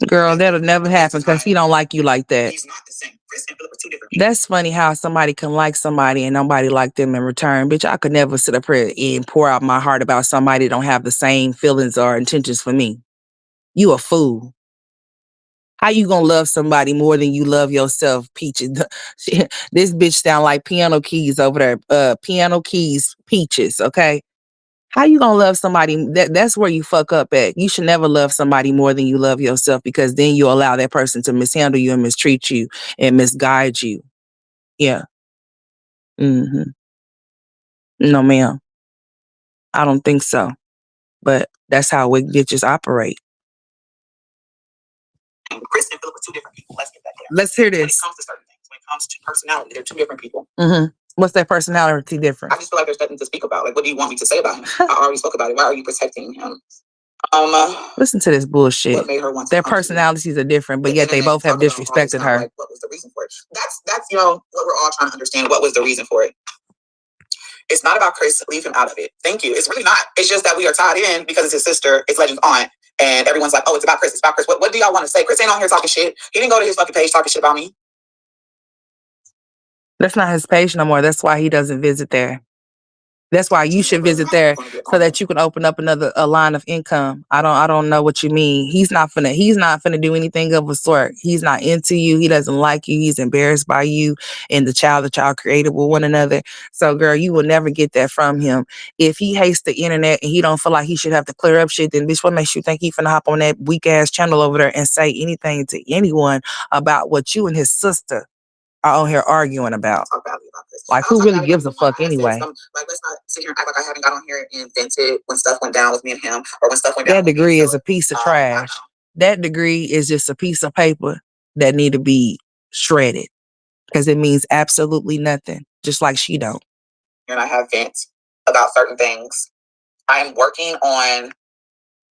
Girl, that'll never happen because he don't like you like that. He's not the same. Chris and Philip are two different people. That's funny how somebody can like somebody and nobody like them in return. Bitch, I could never sit up here and pour out my heart about somebody that don't have the same feelings or intentions for me. You a fool. How you gonna love somebody more than you love yourself, Peaches? This bitch sound like piano keys over there. Piano keys, Peaches, okay? How you gonna love somebody? That's where you fuck up at. You should never love somebody more than you love yourself, because then you allow that person to mishandle you and mistreat you and misguide you. Yeah. Mm-hmm. No, ma'am. I don't think so. But that's how weak bitches operate. Chris and Philip are two different people. Let's get that clear. Let's hear this. When it comes to certain things, when it comes to personality, they're two different people. Mm-hmm. What's their personality different? I just feel like there's nothing to speak about. Like, what do you want me to say about him? I already spoke about it. Why are you protecting him? Listen to this bullshit. What made her want their personalities are different, but yet they both have disrespected her. Like, what was the reason for it? That's what we're all trying to understand. What was the reason for it? It's not about Chris. Leave him out of it. Thank you. It's really not. It's just that we are tied in because it's his sister. It's Legend's aunt. And everyone's like, oh, it's about Chris. It's about Chris. What do y'all want to say? Chris ain't on here talking shit. He didn't go to his fucking page talking shit about me. That's not his page no more. That's why he doesn't visit there. That's why you should visit there so that you can open up a line of income. I don't know what you mean. He's not finna do anything of a sort. He's not into you. He doesn't like you. He's embarrassed by you and the child that y'all created with one another. So girl, you will never get that from him. If he hates the internet and he don't feel like he should have to clear up shit, then bitch, what makes you think he finna hop on that weak ass channel over there and say anything to anyone about what you and his sister are on here arguing about? Talk badly about this. Like, who really gives a fuck anyway? Like, let's not sit here and act like I haven't got on here and vented when stuff went down with me and him, or when stuff went down. That degree is a piece of trash. That degree is just a piece of paper that need to be shredded because it means absolutely nothing. Just like she don't. And I have vents about certain things. I am working on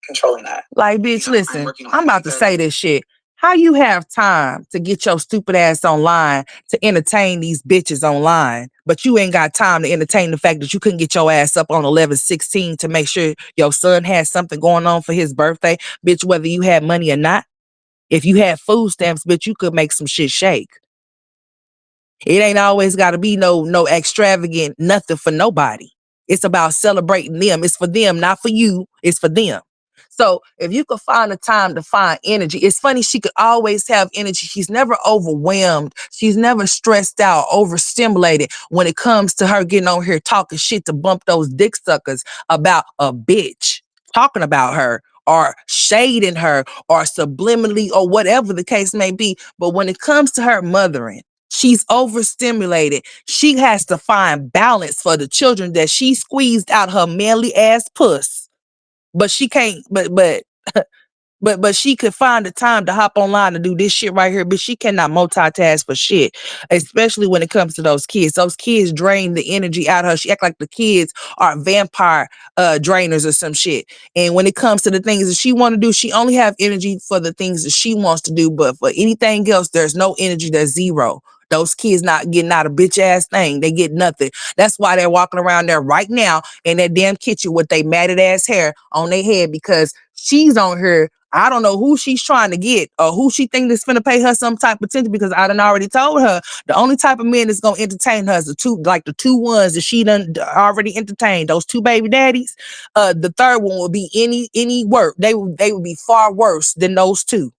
controlling that. Like, bitch, listen, I'm about to say this shit. How you have time to get your stupid ass online to entertain these bitches online, but you ain't got time to entertain the fact that you couldn't get your ass up on 11/16 to make sure your son had something going on for his birthday, bitch, whether you had money or not? If you had food stamps, bitch, you could make some shit shake. It ain't always got to be no extravagant nothing for nobody. It's about celebrating them. It's for them, not for you. It's for them. So if you could find the time to find energy, it's funny, she could always have energy. She's never overwhelmed. She's never stressed out, overstimulated when it comes to her getting on here talking shit to bump those dick suckers about a bitch, talking about her or shading her or subliminally or whatever the case may be. But when it comes to her mothering, she's overstimulated. She has to find balance for the children that she squeezed out her manly ass puss. But she can't, but she could find the time to hop online and do this shit right here, but she cannot multitask for shit, especially when it comes to those kids. Those kids drain the energy out of her. She act like the kids are vampire drainers or some shit. And when it comes to the things that she want to do, she only have energy for the things that she wants to do, but for anything else, there's no energy. There's zero. Those kids not getting out a bitch ass thing. They get nothing. That's why they're walking around there right now in that damn kitchen with they matted ass hair on their head, because she's on her. I don't know who she's trying to get or who she think is finna pay her some type of attention, because I done already told her the only type of men that's gonna entertain her is the two ones that she done already entertained. Those two baby daddies. The third one will be any work. They would be far worse than those two.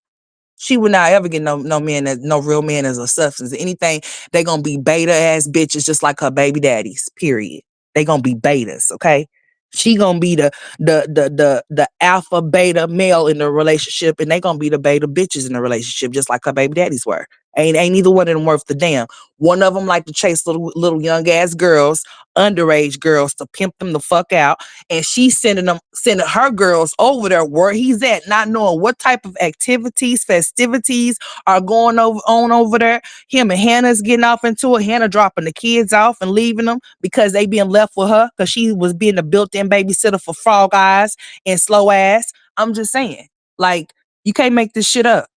She would not ever get no man, as no real man as a substance. Anything, they gonna be beta ass bitches just like her baby daddies. Period. They gonna be betas, okay? She gonna be the alpha beta male in the relationship, and they gonna be the beta bitches in the relationship, just like her baby daddies were. Ain't either one of them worth the damn. One of them like to chase little young ass girls, underage girls, to pimp them the fuck out, and she's sending her girls over there where he's at, not knowing what type of activities, festivities are going on over there. Him and Hannah's getting off into it. Hannah dropping the kids off and leaving them because they being left with her because she was being a built-in babysitter for frog eyes and slow ass. I'm just saying, like, you can't make this shit up.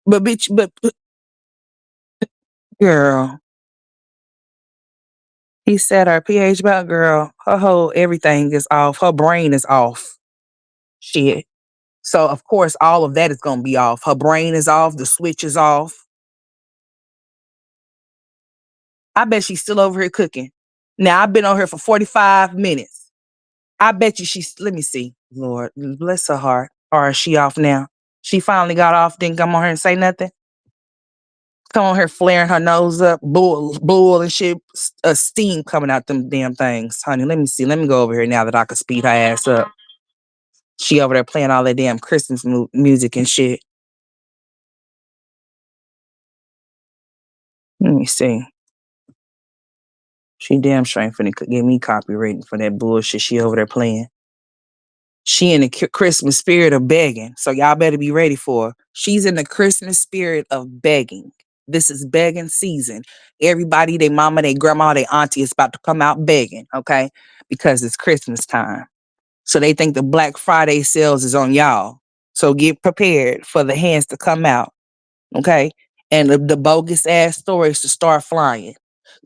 But bitch, but girl, he said her pH about girl, her whole everything is off. Her brain is off. Shit. So of course all of that is gonna be off. Her brain is off, the switch is off. I bet she's still over here cooking. Now I've been on here for 45 minutes. I bet you let me see. Lord, bless her heart. Or is she off now? She finally got off, didn't come on here and say nothing. Come on here flaring her nose up, bull and shit, steam coming out them damn things. Honey, let me see. Let me go over here now that I can speed her ass up. She over there playing all that damn Christmas music and shit. Let me see. She damn sure ain't finna get me copyrighted for that bullshit she over there playing. She in the Christmas spirit of begging, so y'all better be ready for her. She's in the Christmas spirit of begging. This is begging season. Everybody, their mama, their grandma, their auntie is about to come out begging, okay? Because it's Christmas time. So they think the Black Friday sales is on y'all. So get prepared for the hands to come out, okay? And the bogus ass stories to start flying.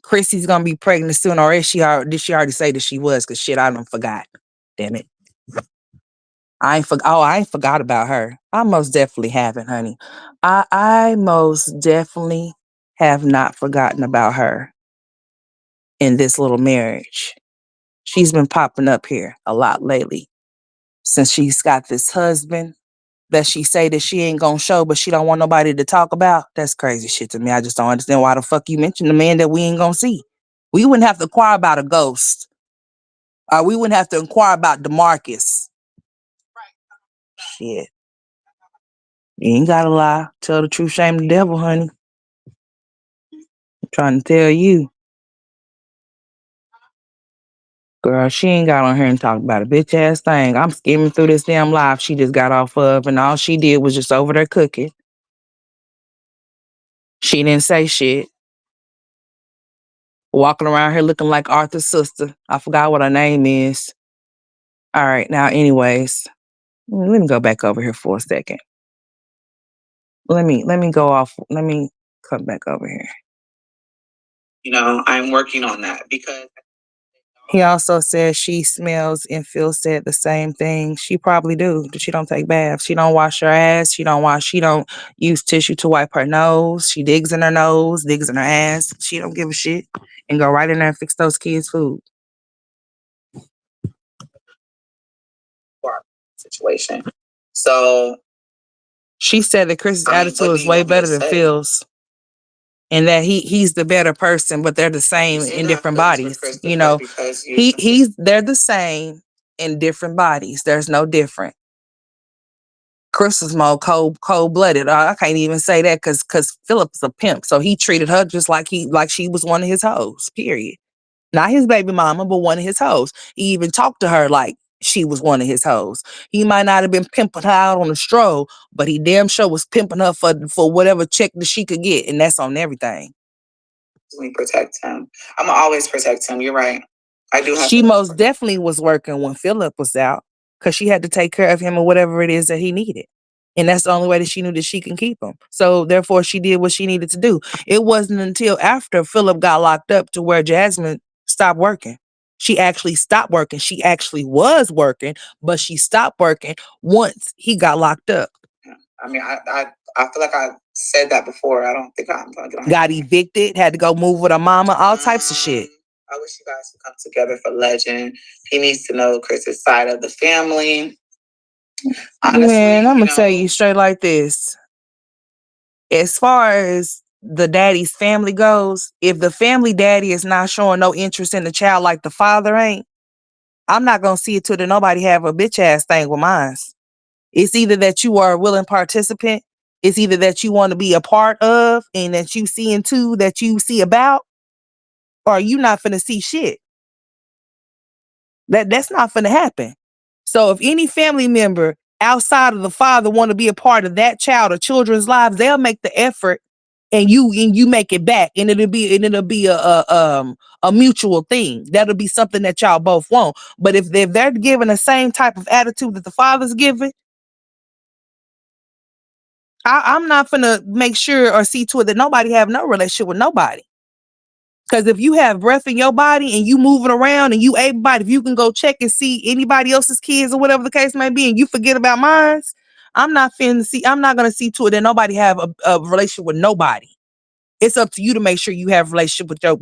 Chrissy's gonna be pregnant soon, or did she already say that she was? Cause shit, I done forgot. Damn it. I ain't forgot about her. I most definitely haven't, honey. I most definitely have not forgotten about her. in this little marriage. She's been popping up here a lot lately since she's got this husband that she say that she ain't gonna show, but she don't want nobody to talk about. That's crazy shit to me. I just don't understand why the fuck you mentioned the man that we ain't gonna see. We wouldn't have to inquire about a ghost. Or we wouldn't have to inquire about DeMarcus. Shit. You ain't gotta lie. Tell the truth, shame the devil, honey. I'm trying to tell you. Girl, she ain't got on here and talk about a bitch ass thing. I'm skimming through this damn live she just got off of, and all she did was just over there cooking. She didn't say shit. Walking around here looking like Arthur's sister. I forgot what her name is. All right, now, anyways, let me go back over here for a second. Let me go off. Let me come back over here. I'm working on that because he also says she smells and feels said the same thing. She probably do. She don't take baths. She don't wash her ass. She don't use tissue to wipe her nose. She digs in her nose, digs in her ass. She don't give a shit and go right in there and fix those kids' food. Situation. So she said that Chris's attitude is way better than Phil's. And that he's the better person, but they're the same in different bodies. They're the same in different bodies. There's no different. Chris is more cold-blooded. I can't even say that because Philip's a pimp, so he treated her just like she was one of his hoes. Period. Not his baby mama, but one of his hoes. He even talked to her like she was one of his hoes. He might not have been pimping her out on a stroll, but he damn sure was pimping her for whatever check that she could get, and that's on everything. We protect him. I'm gonna always protect him. You're right. I do have. She most definitely was working when Philip was out because she had to take care of him or whatever it is that he needed. And that's the only way that she knew that she can keep him. So therefore, she did what she needed to do. It wasn't until after Philip got locked up to where Jasmine stopped working. She actually stopped working. She actually was working, but she stopped working once he got locked up. I mean, I feel like I said that before. I don't think I'm gonna get on. Got evicted, had to go move with her mama, all types of shit. I wish you guys would come together for Legend. He needs to know Chris's side of the family. Honestly, man, I'm gonna tell you straight like this. As far as the daddy's family goes, if the family daddy is not showing no interest in the child like the father ain't, I'm not gonna see it till that nobody have a bitch ass thing with mine. It's either that you are a willing participant, it's either that you want to be a part of and that you see into that you see about, or you not finna see shit. That's not finna happen. So if any family member outside of the father want to be a part of that child or children's lives, they'll make the effort and you make it back, and it'll be a mutual thing. That'll be something that y'all both want. But if they're giving the same type of attitude that the father's giving, I'm not gonna make sure or see to it that nobody have no relationship with nobody. Because if you have breath in your body and you moving around and you able-bodied, if you can go check and see anybody else's kids or whatever the case may be, and you forget about mine, I'm not gonna see to it that nobody have a relationship with nobody. It's up to you to make sure you have a relationship with your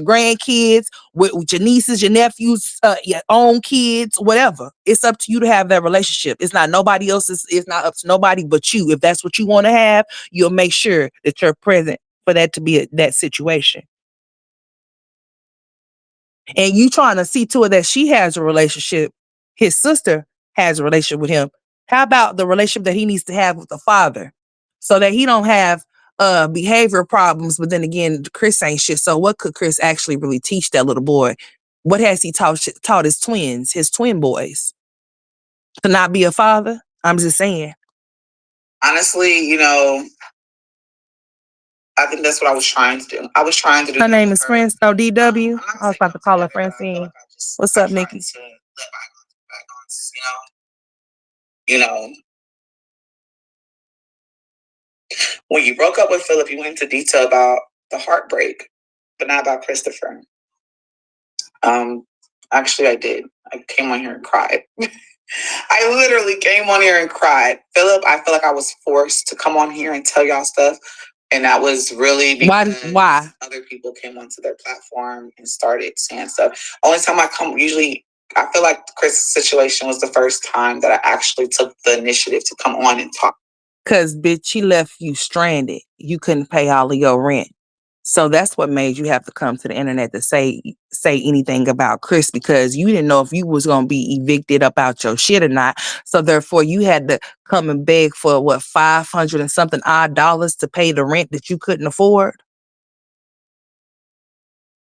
grandkids, with your nieces, your nephews, your own kids, whatever. It's up to you to have that relationship. It's not nobody else's. It's not up to nobody but you. If that's what you want to have, you'll make sure that you're present for that to be that situation. And you trying to see to it that she has a relationship, his sister has a relationship with him. How about the relationship that he needs to have with the father so that he don't have behavior problems? But then again, Chris ain't shit. So what could Chris actually really teach that little boy? What has he taught his twins, his twin boys? To not be a father? I'm just saying. Honestly, I think that's what I was trying to do. I was trying to do. Her name is Francine. Oh, DW. I was about to call her Francine. What's up, Nikki? When you broke up with Philip, you went into detail about the heartbreak, but not about Christopher. Actually, I did. I came on here and cried. I literally came on here and cried. Philip, I feel like I was forced to come on here and tell y'all stuff. And that was really because why? Other people came onto their platform and started saying stuff. Only time I come, usually, I feel like Chris' situation was the first time that I actually took the initiative to come on and talk. Cause bitch, she left you stranded. You couldn't pay all of your rent. So that's what made you have to come to the internet to say anything about Chris, because you didn't know if you was gonna be evicted up out your shit or not. So therefore you had to come and beg for what, 500 and something odd dollars to pay the rent that you couldn't afford.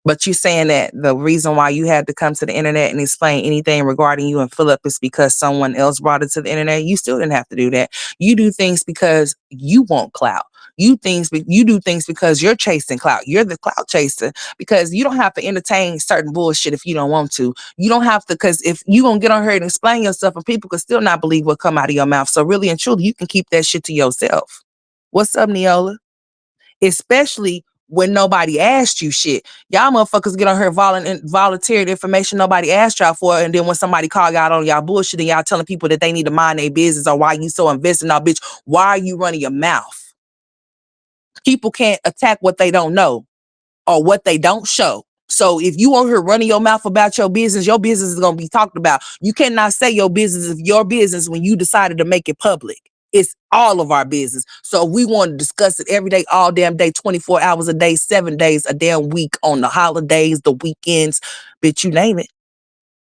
But you saying that the reason why you had to come to the internet and explain anything regarding you and Philip is because someone else brought it to the internet. You still didn't have to do that. You do things because you want clout. You do things because you're chasing clout. You're the clout chaser, because you don't have to entertain certain bullshit if you don't want to. You don't have to, because if you gonna get on here and explain yourself, and people could still not believe what come out of your mouth. So really and truly, you can keep that shit to yourself. What's up, Neola? Especially when nobody asked you shit. Y'all motherfuckers get on here volunteered information nobody asked y'all for, and then when somebody call y'all on y'all bullshit and y'all telling people that they need to mind their business, or why you so invested, now bitch, why are you running your mouth? People can't attack what they don't know or what they don't show. So if you on here running your mouth about your business is going to be talked about. You cannot say your business is your business when you decided to make it public. It's all of our business. So if we want to discuss it every day, all damn day, 24 hours a day, 7 days a damn week, on the holidays, the weekends, bitch, you name it,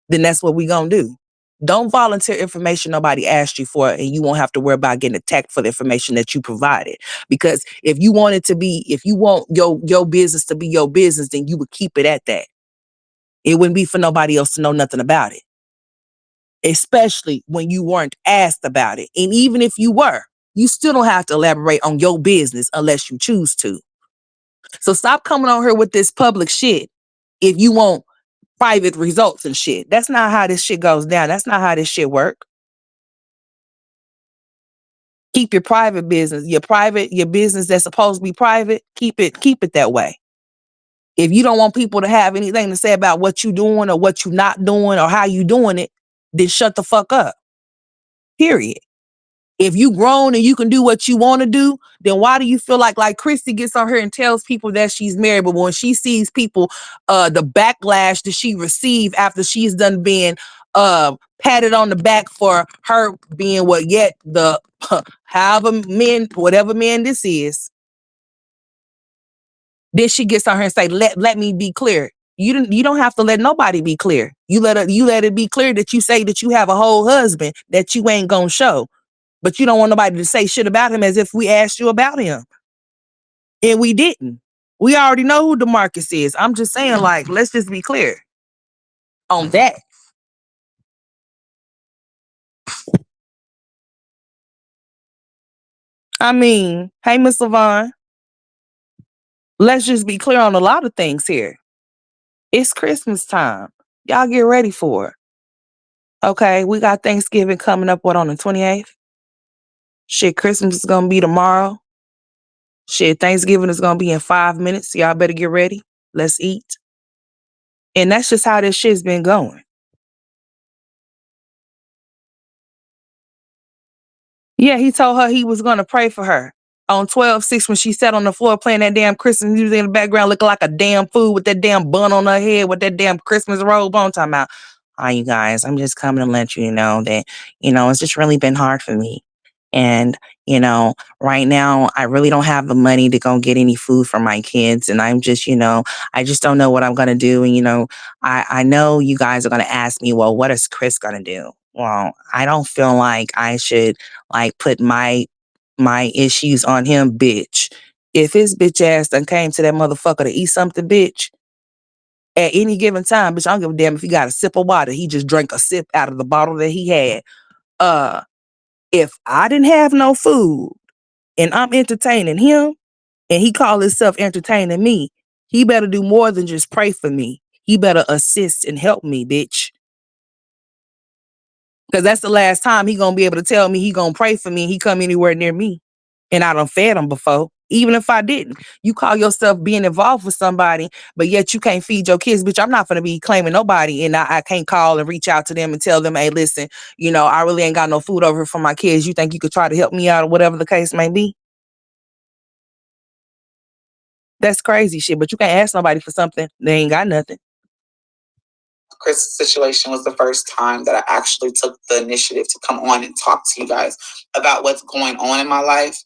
then that's what we going to do. Don't volunteer information nobody asked you for, and you won't have to worry about getting attacked for the information that you provided. Because if you want your business to be your business, then you would keep it at that. It wouldn't be for nobody else to know nothing about it. Especially when you weren't asked about it. And even if you were, you still don't have to elaborate on your business unless you choose to. So stop coming on here with this public shit if you want private results and shit. That's not how this shit goes down. That's not how this shit work. Keep your private business, your business that's supposed to be private, keep it that way. If you don't want people to have anything to say about what you doing or what you not doing or how you doing it, then shut the fuck up. Period. If you grown and you can do what you want to do, then why do you feel like Christy gets on here and tells people that she's married, but when she sees people, the backlash that she received after she's done being patted on the back for her being whatever man this is, then she gets on her and say, let me be clear. You don't have to let nobody be clear. You let it be clear that you say that you have a whole husband that you ain't gonna show. But you don't want nobody to say shit about him as if we asked you about him. And we didn't. We already know who DeMarcus is. I'm just saying, let's just be clear on that. I mean, hey, Miss Levon, let's just be clear on a lot of things here. It's Christmas time. Y'all get ready for it. Okay, we got Thanksgiving coming up, on the 28th? Shit, Christmas is going to be tomorrow. Shit, Thanksgiving is going to be in 5 minutes. Y'all better get ready. Let's eat. And that's just how this shit's been going. Yeah, he told her he was going to pray for her on 12/6 when she sat on the floor playing that damn Christmas music in the background, looking like a damn fool with that damn bun on her head with that damn Christmas robe on. Talking about, hi, you guys, I'm just coming to let you know that, it's just really been hard for me. And, right now, I really don't have the money to go get any food for my kids. And I'm just, I just don't know what I'm going to do. And, I know you guys are going to ask me, well, what is Chris going to do? Well, I don't feel like I should put my issues on him, bitch. If his bitch ass done came to that motherfucker to eat something, bitch, at any given time, bitch, I don't give a damn if he got a sip of water. He just drank a sip out of the bottle that he had. If I didn't have no food and I'm entertaining him and he call himself entertaining me, he better do more than just pray for me. He better assist and help me, bitch. Because that's the last time he gonna be able to tell me he gonna pray for me and he come anywhere near me. And I done fed him before. Even if I didn't. You call yourself being involved with somebody, but yet you can't feed your kids. Bitch, I'm not gonna be claiming nobody, and I can't call and reach out to them and tell them, hey, listen, I really ain't got no food over here for my kids. You think you could try to help me out or whatever the case may be? That's crazy shit. But you can't ask nobody for something. They ain't got nothing. Chris' situation was the first time that I actually took the initiative to come on and talk to you guys about what's going on in my life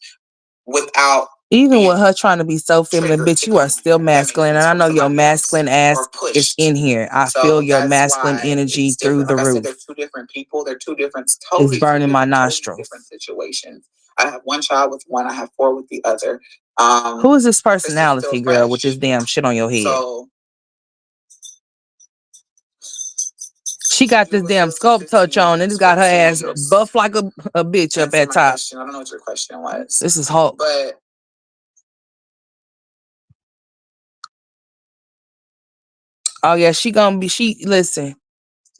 without even with her trying to be so feminine, bitch, you are still masculine. And I know your masculine ass is in here. I feel your masculine energy through the roof. They're two different people. They're two different, totally it's burning my nostrils. Totally different situations. I have one child with one. I have four with the other. Who is this personality girl with this damn shit on your head? So she got this damn sculpt touch on and it's got her ass buff like a bitch up at top. I don't know what your question was. This is Hulk. But oh yeah, listen.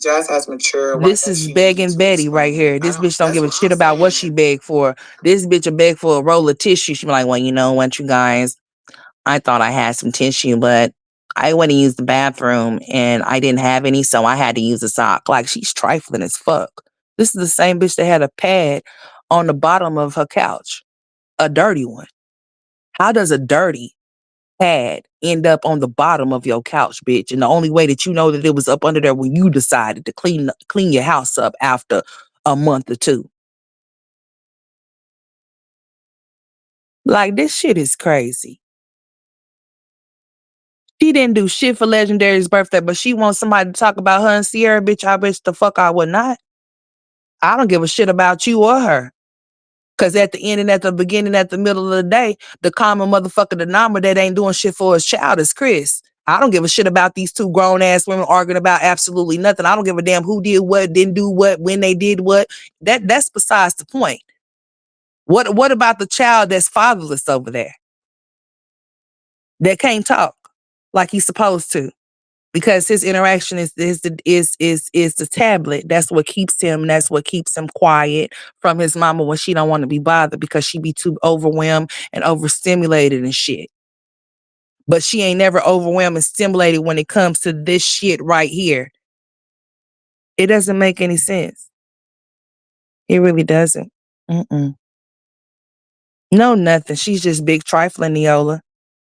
Jazz has matured. This is begging Betty right here. This bitch don't give a shit about what she begged for. This bitch will beg for a roll of tissue. She be like, well, you know what, you guys, I thought I had some tissue, but I went to use the bathroom and I didn't have any, so I had to use a sock. Like, she's trifling as fuck. This is the same bitch that had a pad on the bottom of her couch, a dirty one. How does a dirty pad end up on the bottom of your couch, bitch? And the only way that you know that it was up under there when you decided to clean your house up after a month or two. Like, this shit is crazy. She didn't do shit for Legendary's birthday, but she wants somebody to talk about her and Cierra. Bitch, I wish the fuck I would not. I don't give a shit about you or her. Because at the end and at the beginning, at the middle of the day, the common motherfucker denominator that ain't doing shit for his child is Chris. I don't give a shit about these two grown-ass women arguing about absolutely nothing. I don't give a damn who did what, didn't do what, when they did what. That's besides the point. What about the child that's fatherless over there? That can't talk like he's supposed to. Because his interaction is the tablet. That's what keeps him. That's what keeps him quiet from his mama when she don't want to be bothered because she be too overwhelmed and overstimulated and shit. But she ain't never overwhelmed and stimulated when it comes to this shit right here. It doesn't make any sense. It really doesn't. No, nothing. She's just big trifling, Neola.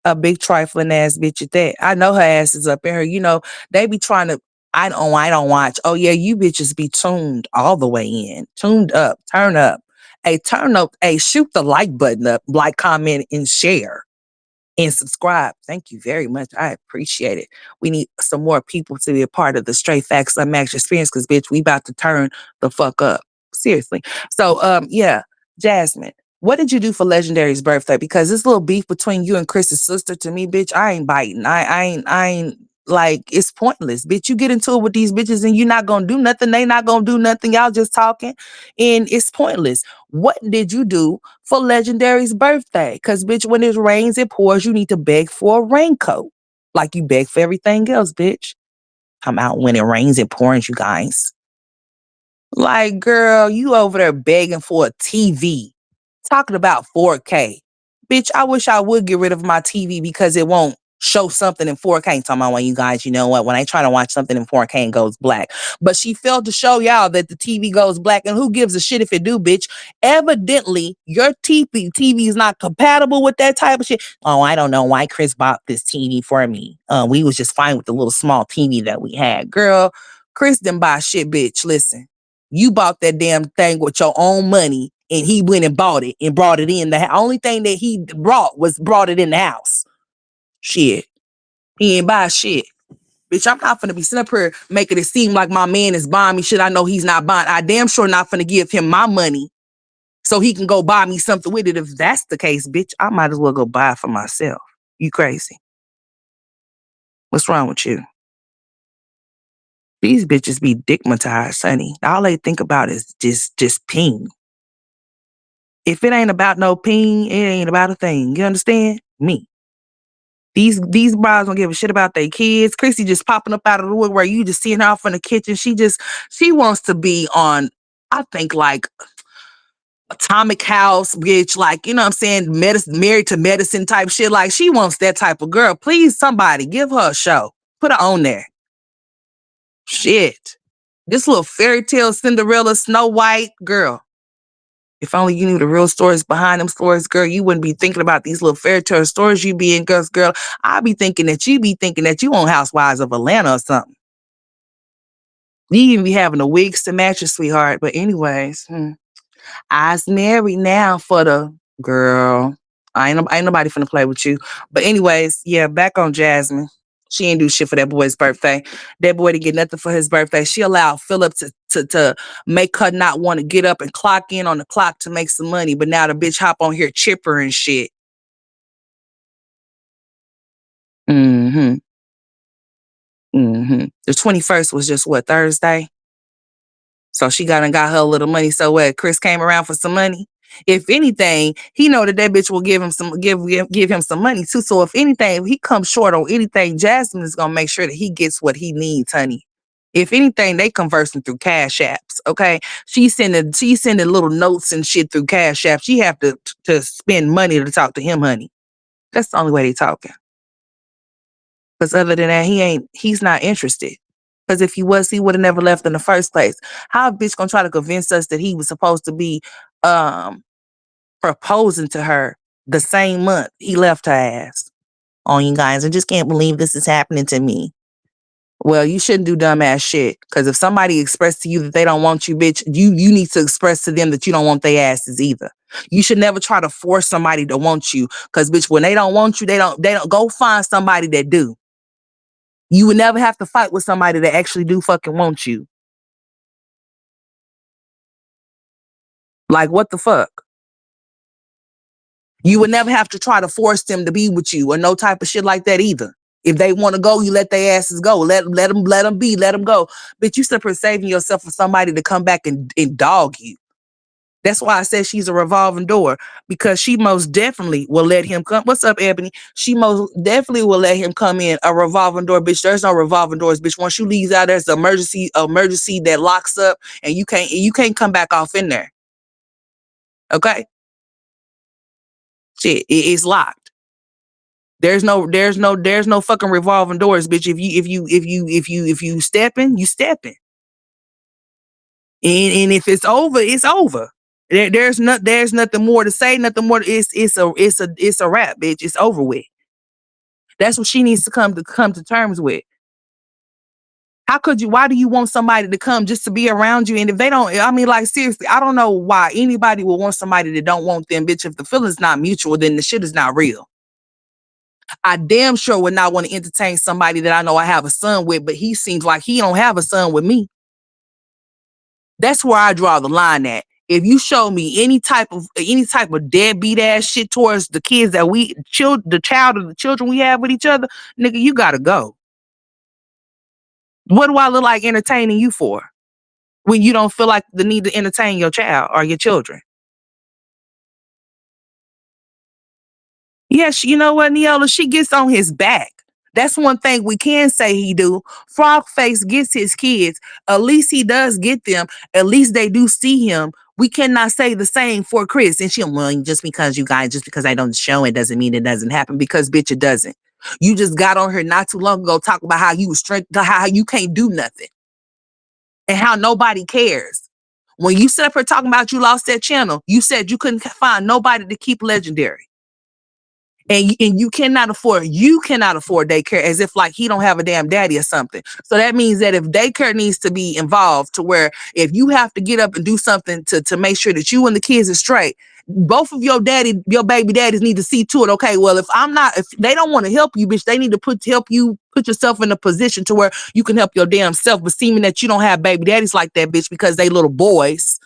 A big trifling ass bitch at that. I know her ass is up in her. You know, they be trying to, I don't watch. Oh yeah, you bitches be tuned all the way in. Tuned up, turn up. Hey, turn up, hey, shoot the like button up, like, comment, and share. And subscribe. Thank you very much. I appreciate it. We need some more people to be a part of the Straight Facts Unmatched Experience because, bitch, we about to turn the fuck up. Seriously. So, yeah, Jasmine, what did you do for Legendary's birthday? Because this little beef between you and Chris's sister, to me, bitch, I ain't biting. I ain't, like, it's pointless. Bitch, you get into it with these bitches and you're not gonna do nothing. They not gonna do nothing. Y'all just talking. And it's pointless. What did you do for Legendary's birthday? Because, bitch, when it rains, it pours. You need to beg for a raincoat. Like you beg for everything else, bitch. I'm out when it rains, it pours, you guys. Like, girl, you over there begging for a TV. Talking about 4K. Bitch, I wish I would get rid of my TV because it won't show something in 4K. I'm talking about when you guys, you know what, when I try to watch something in 4K and goes black. But she failed to show y'all that the TV goes black, and who gives a shit if it do, bitch? Evidently, your TV is not compatible with that type of shit. Oh, I don't know why Chris bought this TV for me. We was just fine with the little small TV that we had. Girl, Chris didn't buy shit, bitch. Listen, you bought that damn thing with your own money. And he went and bought it and brought it in. The only thing that he brought it in the house. Shit. He ain't buy shit. Bitch, I'm not finna be sitting up here making it seem like my man is buying me shit I know he's not buying. I damn sure not finna give him my money so he can go buy me something with it. If that's the case, bitch, I might as well go buy it for myself. You crazy. What's wrong with you? These bitches be digmatized, honey. All they think about is just ping. If it ain't about no ping, it ain't about a thing. You understand? Me. These brides don't give a shit about their kids. Chrissy just popping up out of the wood where you just seeing her off in the kitchen. She wants to be on, I think, like Atomic House, bitch, like, you know what I'm saying, married to medicine type shit. Like, she wants that type of girl. Please, somebody, give her a show. Put her on there. Shit. This little fairy tale Cinderella, Snow White girl. If only you knew the real stories behind them stories, girl, you wouldn't be thinking about these little fairy tale stories you be in, girl. I be thinking that you on Housewives of Atlanta or something. You even be having the wigs to match your sweetheart. But anyways, I's married now for the girl. Ain't nobody finna play with you. But anyways, yeah, back on Jasmine. She ain't do shit for that boy's birthday. That boy didn't get nothing for his birthday. She allowed Philip to make her not want to get up and clock in on the clock to make some money. But now the bitch hop on here chipper and shit. Mm-hmm. Mm-hmm. The 21st was just what, Thursday? So she got her a little money. So what? Chris came around for some money. If anything, he know that bitch will give him give him some money too. So if anything, if he comes short on anything, Jasmine is gonna make sure that he gets what he needs, honey. If anything, they conversing through cash apps. Okay, she's sending little notes and shit through cash apps. She have to spend money to talk to him, honey. That's the only way they talking. Because other than that, he's not interested. Because if he was, he would have never left in the first place. How a bitch gonna try to convince us that he was supposed to be um proposing to her the same month he left her ass? Oh, you guys, I just can't believe this is happening to me. Well, you shouldn't do dumbass shit. Because if somebody expressed to you that they don't want you, bitch, you need to express to them that you don't want their asses either. You should never try to force somebody to want you. Because bitch, when they don't want you, they don't go find somebody that do. You would never have to fight with somebody that actually do fucking want you. Like, what the fuck? You would never have to try to force them to be with you or no type of shit like that either. If they want to go, you let their asses go. Let them be, let them go. But you still saving yourself for somebody to come back and dog you. That's why I said she's a revolving door, because she most definitely will let him come. What's up, Ebony? She most definitely will let him come in. A revolving door, bitch. There's no revolving doors, bitch. Once you leave out, there's an emergency that locks up, and you can't come back off in there. Okay, shit, it's locked. There's no fucking revolving doors, bitch. If you stepping, you stepping. And if it's over, it's over. There's nothing more to say, nothing more. It's a wrap, bitch. It's over with. That's what she needs to come to terms with. How could you? Why do you want somebody to come just to be around you? And if they don't, I mean, like, seriously, I don't know why anybody would want somebody that don't want them, bitch. If the feeling's not mutual, then the shit is not real. I damn sure would not want to entertain somebody that I know I have a son with, but he seems like he don't have a son with me. That's where I draw the line at. If you show me any type of deadbeat ass shit towards the kids that the child or the children we have with each other, nigga, you gotta go. What do I look like entertaining you for when you don't feel like the need to entertain your child or your children? Yeah, you know what, Neola? She gets on his back. That's one thing we can say he do. Frogface gets his kids. At least he does get them. At least they do see him. We cannot say the same for Chris. And just because I don't show it doesn't mean it doesn't happen. Because bitch, it doesn't. You just got on here not too long ago talking about how you was how you can't do nothing and how nobody cares. When you set up here talking about you lost that channel, you said you couldn't find nobody to keep legendary. And you cannot afford daycare, as if like he don't have a damn daddy or something. So that means that if daycare needs to be involved, to where if you have to get up and do something to make sure that you and the kids are straight, both of your baby daddies need to see to it. Okay, well, if they don't want to help you, bitch, they need to put yourself in a position to where you can help your damn self. But seeming that you don't have baby daddies like that, bitch, because they little boys.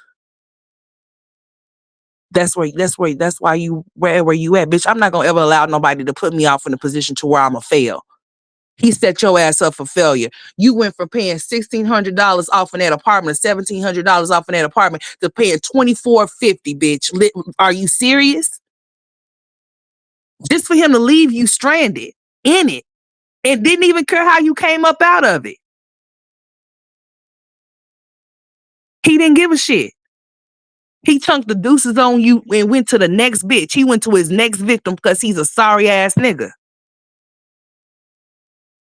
That's why you where you at, bitch. I'm not gonna ever allow nobody to put me off in a position to where I'ma fail. He set your ass up for failure. You went from paying $1,600 off in that apartment, $1,700 off in that apartment, to paying $2,450, bitch. Are you serious? Just for him to leave you stranded in it, and didn't even care how you came up out of it. He didn't give a shit. He chunked the deuces on you and went to the next bitch. He went to his next victim because he's a sorry ass nigga.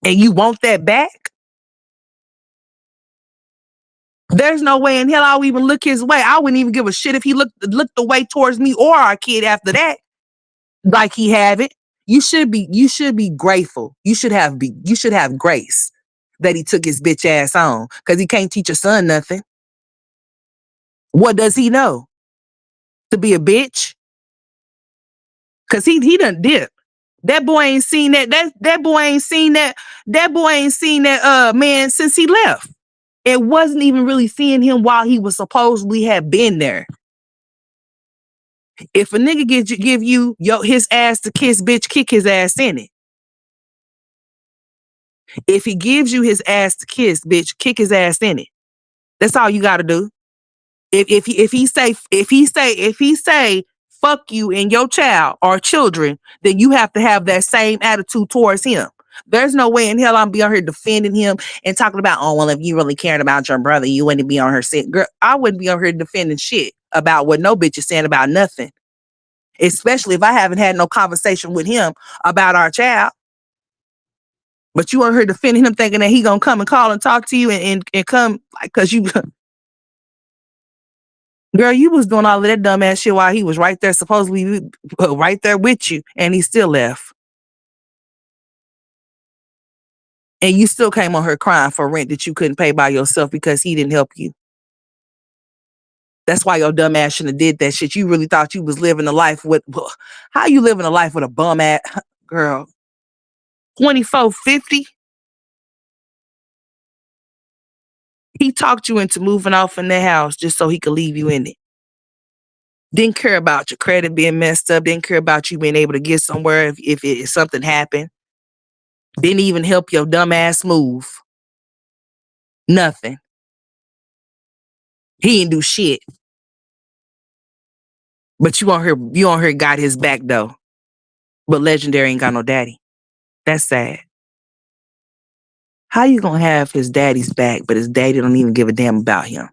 And you want that back? There's no way in hell I'll even look his way. I wouldn't even give a shit if he looked the way towards me or our kid after that. Like he haven't. You should be grateful. You should have grace that he took his bitch ass on. Cause he can't teach your son nothing. What does he know? To be a bitch? Cause he done dip. That boy ain't seen that boy ain't seen that man since he left. It wasn't even really seeing him while he was supposedly have been there. If a nigga give you his ass to kiss, bitch, kick his ass in it. If he gives you his ass to kiss, bitch, kick his ass in it. That's all you gotta do. If he say fuck you and your child or children, then you have to have that same attitude towards him. There's no way in hell I'm be on here defending him and talking about, oh, well, if you really cared about your brother, you wouldn't be on her sick. Girl, I wouldn't be on here defending shit about what no bitch is saying about nothing. Especially if I haven't had no conversation with him about our child. But you on here defending him thinking that he gonna come and call and talk to you and come like, cause you girl, you was doing all of that dumbass shit while he was right there, supposedly right there with you, and he still left. And you still came on her crying for rent that you couldn't pay by yourself because he didn't help you. That's why your dumb ass shouldn't have did that shit. You really thought you was living a life with, how you living a life with a bum ass girl? 2450? He talked you into moving off in that house just so he could leave you in it. Didn't care about your credit being messed up. Didn't care about you being able to get somewhere if something happened. Didn't even help your dumb ass move. Nothing. He didn't do shit. But you on her got his back though. But Legendary ain't got no daddy. That's sad. How you gonna have his daddy's back, but his daddy don't even give a damn about him?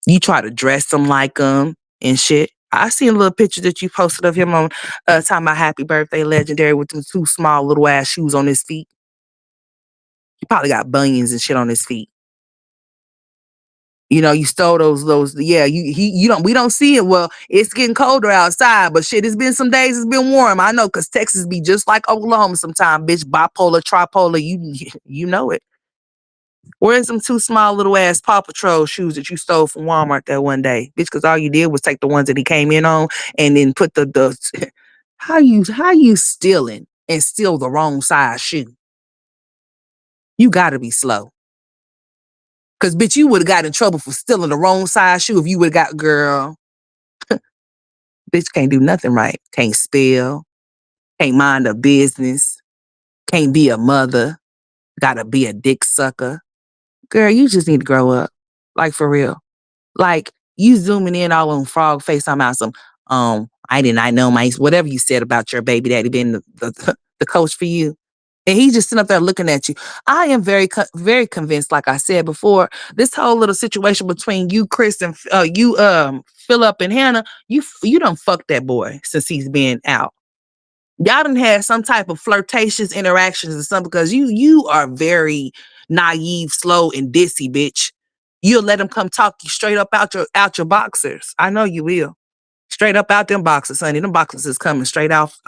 You try to dress him like him and shit. I seen a little picture that you posted of him on talking about happy birthday, Legendary, with them two small little ass shoes on his feet. He probably got bunions and shit on his feet. You know, you stole those. Yeah, we don't see it. Well, it's getting colder outside, but shit, it's been some days it's been warm. I know, cause Texas be just like Oklahoma sometimes, bitch. Bipolar, tripolar, you know it. Where's them two small little ass Paw Patrol shoes that you stole from Walmart that one day, bitch? Cause all you did was take the ones that he came in on and then put the how you stealing and steal the wrong size shoe? You gotta be slow. Cause bitch, you would have got in trouble for stealing the wrong size shoe if you would have got, girl. Bitch can't do nothing right. Can't spell. Can't mind a business. Can't be a mother. Gotta be a dick sucker. Girl, you just need to grow up. Like for real. Like you zooming in all on frog face. I'm out some, I did not know whatever you said about your baby daddy being the coach for you. And he's just sitting up there looking at you. I am very, very convinced, like I said before, this whole little situation between you, Chris, and Philip and Hannah, you done fucked that boy since he's been out. Y'all done had some type of flirtatious interactions or something because you are very naive, slow, and dissy, bitch. You'll let him come talk you straight up out your boxers. I know you will. Straight up out them boxers, honey. Them boxers is coming straight off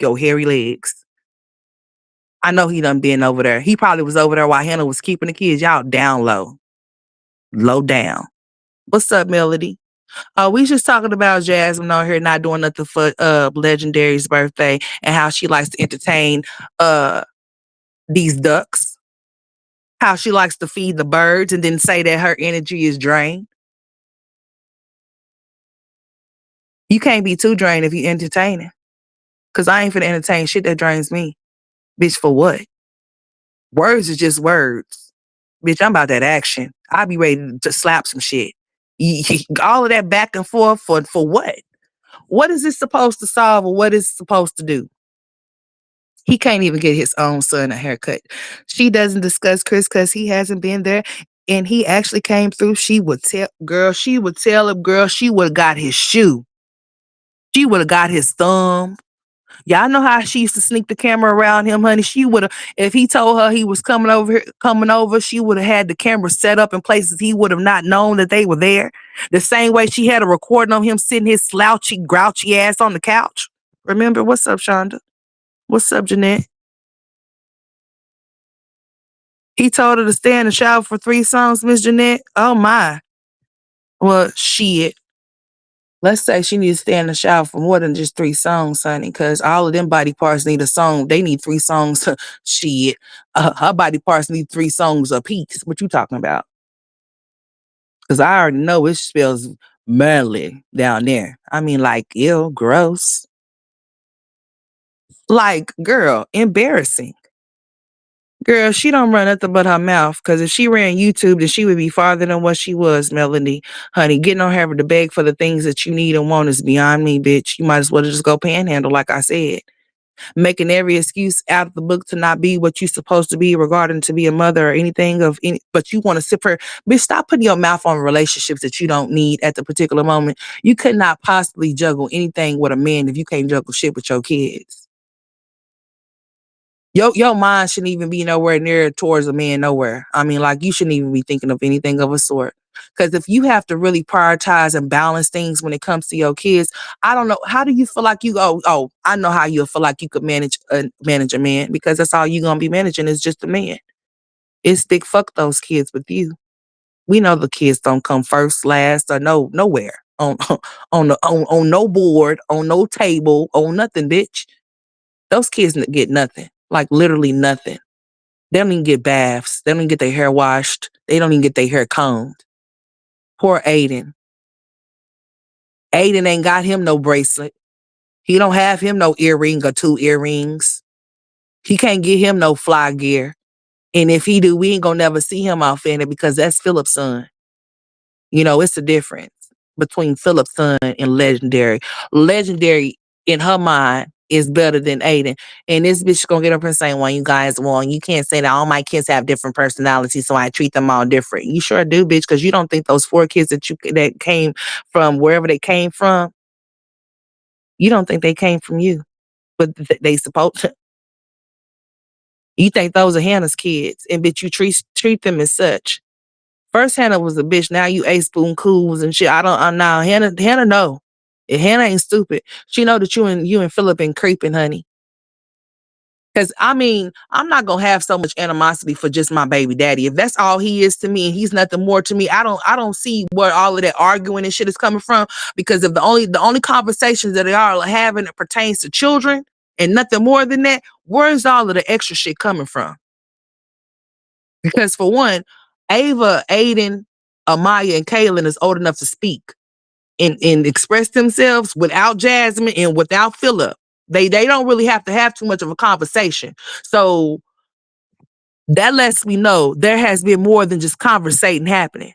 your hairy legs. I know he done been over there. He probably was over there while Hannah was keeping the kids. Y'all down low. Low down. What's up, Melody? We just talking about Jasmine on here not doing nothing for Legendary's birthday and how she likes to entertain these ducks. How she likes to feed the birds and then say that her energy is drained. You can't be too drained if you entertaining. Cause I ain't finna entertain shit that drains me. Bitch, for what? Words is just words. Bitch, I'm about that action. I'll be ready to slap some shit. All of that back and forth for what? What is this supposed to solve or what is it supposed to do? He can't even get his own son a haircut. She doesn't discuss Chris because he hasn't been there. And he actually came through. She would tell him, girl, she would have got his shoe. She would have got his thumb. Y'all know how she used to sneak the camera around him, honey. She would have, if he told her he was coming over, she would have had the camera set up in places he would have not known that they were there. The same way she had a recording of him sitting his slouchy, grouchy ass on the couch. Remember? What's up, Shonda? What's up, Jeanette? He told her to stay in the shower for 3 songs, Miss Jeanette. Oh my. Well, shit. Let's say she needs to stay in the shower for more than just 3 songs, honey, because all of them body parts need a song. They need 3 songs. Shit. Her body parts need 3 songs apiece. What you talking about? Because I already know it spells manly down there. I mean, like, ew, gross. Like, girl, embarrassing. Girl, she don't run nothing but her mouth. Because if she ran YouTube, then she would be farther than what she was, Melanie. Honey, getting on her to beg for the things that you need and want is beyond me, bitch. You might as well just go panhandle, like I said. Making every excuse out of the book to not be what you're supposed to be regarding to be a mother or anything of any, but you want to sip her. Bitch, stop putting your mouth on relationships that you don't need at the particular moment. You could not possibly juggle anything with a man if you can't juggle shit with your kids. Your mind shouldn't even be nowhere near towards a man nowhere. I mean, like, you shouldn't even be thinking of anything of a sort. Because if you have to really prioritize and balance things when it comes to your kids, I don't know. How do you feel like you go? Oh, I know how you feel like you could manage a man, because that's all you're gonna be managing is just a man. It's big fuck those kids with you. We know the kids don't come first, last, or nowhere on on no board, on no table, on nothing, bitch. Those kids get nothing, like literally nothing. They don't even get baths. They don't even get their hair washed. They don't even get their hair combed. Poor Aiden. Aiden ain't got him no bracelet. He don't have him no earring or 2 earrings. He can't get him no fly gear. And if he do, we ain't gonna never see him off in it, because that's Philip's son. You know, it's a difference between Philip's son and Legendary. Legendary, in her mind, is better than Aiden. And this bitch gonna get up and say, well, you guys, well, you can't say that all my kids have different personalities, so I treat them all different. You sure do, bitch, because you don't think those 4 kids that came from wherever they came from, you don't think they came from you, but they supposed to. You think those are Hannah's kids, and bitch, you treat them as such. First Hannah was a bitch. Now you 8 spoon cools and shit. I'm now Hannah know. If Hannah ain't stupid, she know that you and Philip been creeping, honey. Cause I mean, I'm not gonna have so much animosity for just my baby daddy. If that's all he is to me and he's nothing more to me, I don't see where all of that arguing and shit is coming from. Because if the only conversations that they are having that pertains to children and nothing more than that, where's all of the extra shit coming from? Because for one, Ava, Aiden, Amaya, and Kaylin is old enough to speak and express themselves without Jasmine and without Philip. They don't really have to have too much of a conversation. So that lets me know there has been more than just conversating happening.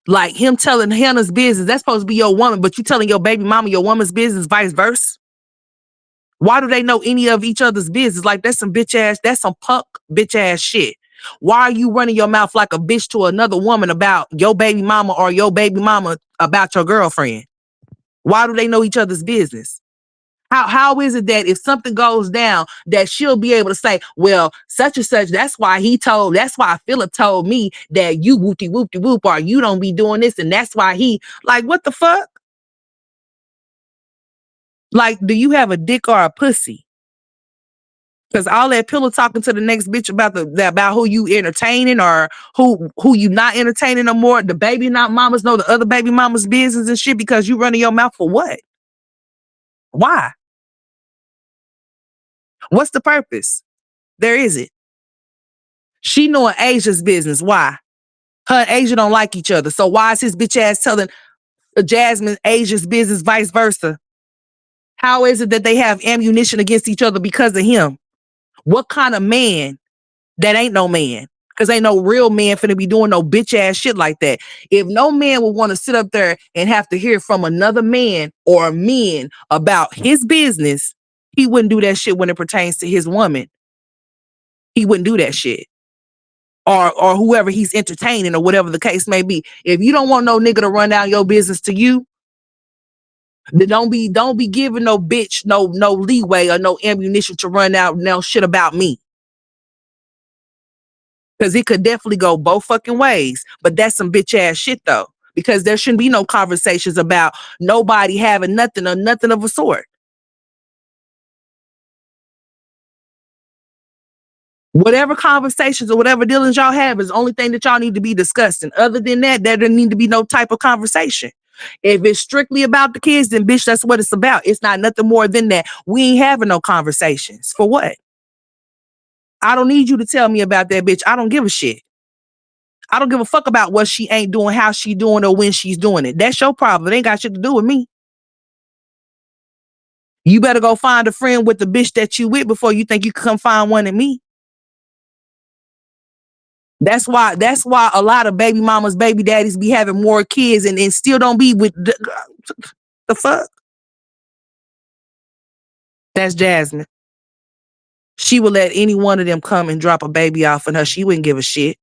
Like him telling Hannah's business, that's supposed to be your woman, but you telling your baby mama your woman's business, vice versa. Why do they know any of each other's business? Like, that's some punk bitch ass shit. Why are you running your mouth like a bitch to another woman about your baby mama, or your baby mama about your girlfriend? Why do they know each other's business? How is it that if something goes down that she'll be able to say, well, such and such, that's why Philip told me that you whoopty whoopty whoop, or you don't be doing this, and that's why he, like, what the fuck? Like, do you have a dick or a pussy? Because all that pillow talking to the next bitch about who you entertaining or who you not entertaining no more. The baby not mamas know the other baby mama's business and shit, because you running your mouth for what? Why? What's the purpose? There isn't. She knowing Asia's business. Why? Her and Asia don't like each other. So why is his bitch ass telling Jasmine Asia's business, vice versa? How is it that they have ammunition against each other because of him? What kind of man that ain't no man? Because ain't no real man finna be doing no bitch ass shit like that. If no man would want to sit up there and have to hear from another man or men about his business, he wouldn't do that shit when it pertains to his woman. He wouldn't do that shit. Or whoever he's entertaining, or whatever the case may be. If you don't want no nigga to run down your business to you, Don't be giving no bitch no leeway or no ammunition to run out no shit about me. Cause it could definitely go both fucking ways. But that's some bitch ass shit though. Because there shouldn't be no conversations about nobody having nothing or nothing of a sort. Whatever conversations or whatever dealings y'all have is the only thing that y'all need to be discussing. Other than that, there doesn't need to be no type of conversation. If it's strictly about the kids, then bitch, that's what it's about. It's not nothing more than that. We ain't having no conversations. For what? I don't need you to tell me about that bitch. I don't give a shit. I don't give a fuck about what she ain't doing, how she doing, or when she's doing it. That's your problem. It ain't got shit to do with me. You better go find a friend with the bitch that you with before you think you can come find one in me. That's why a lot of baby mamas, baby daddies be having more kids and still don't be with the fuck. That's Jasmine. She would let any one of them come and drop a baby off on her. She wouldn't give a shit.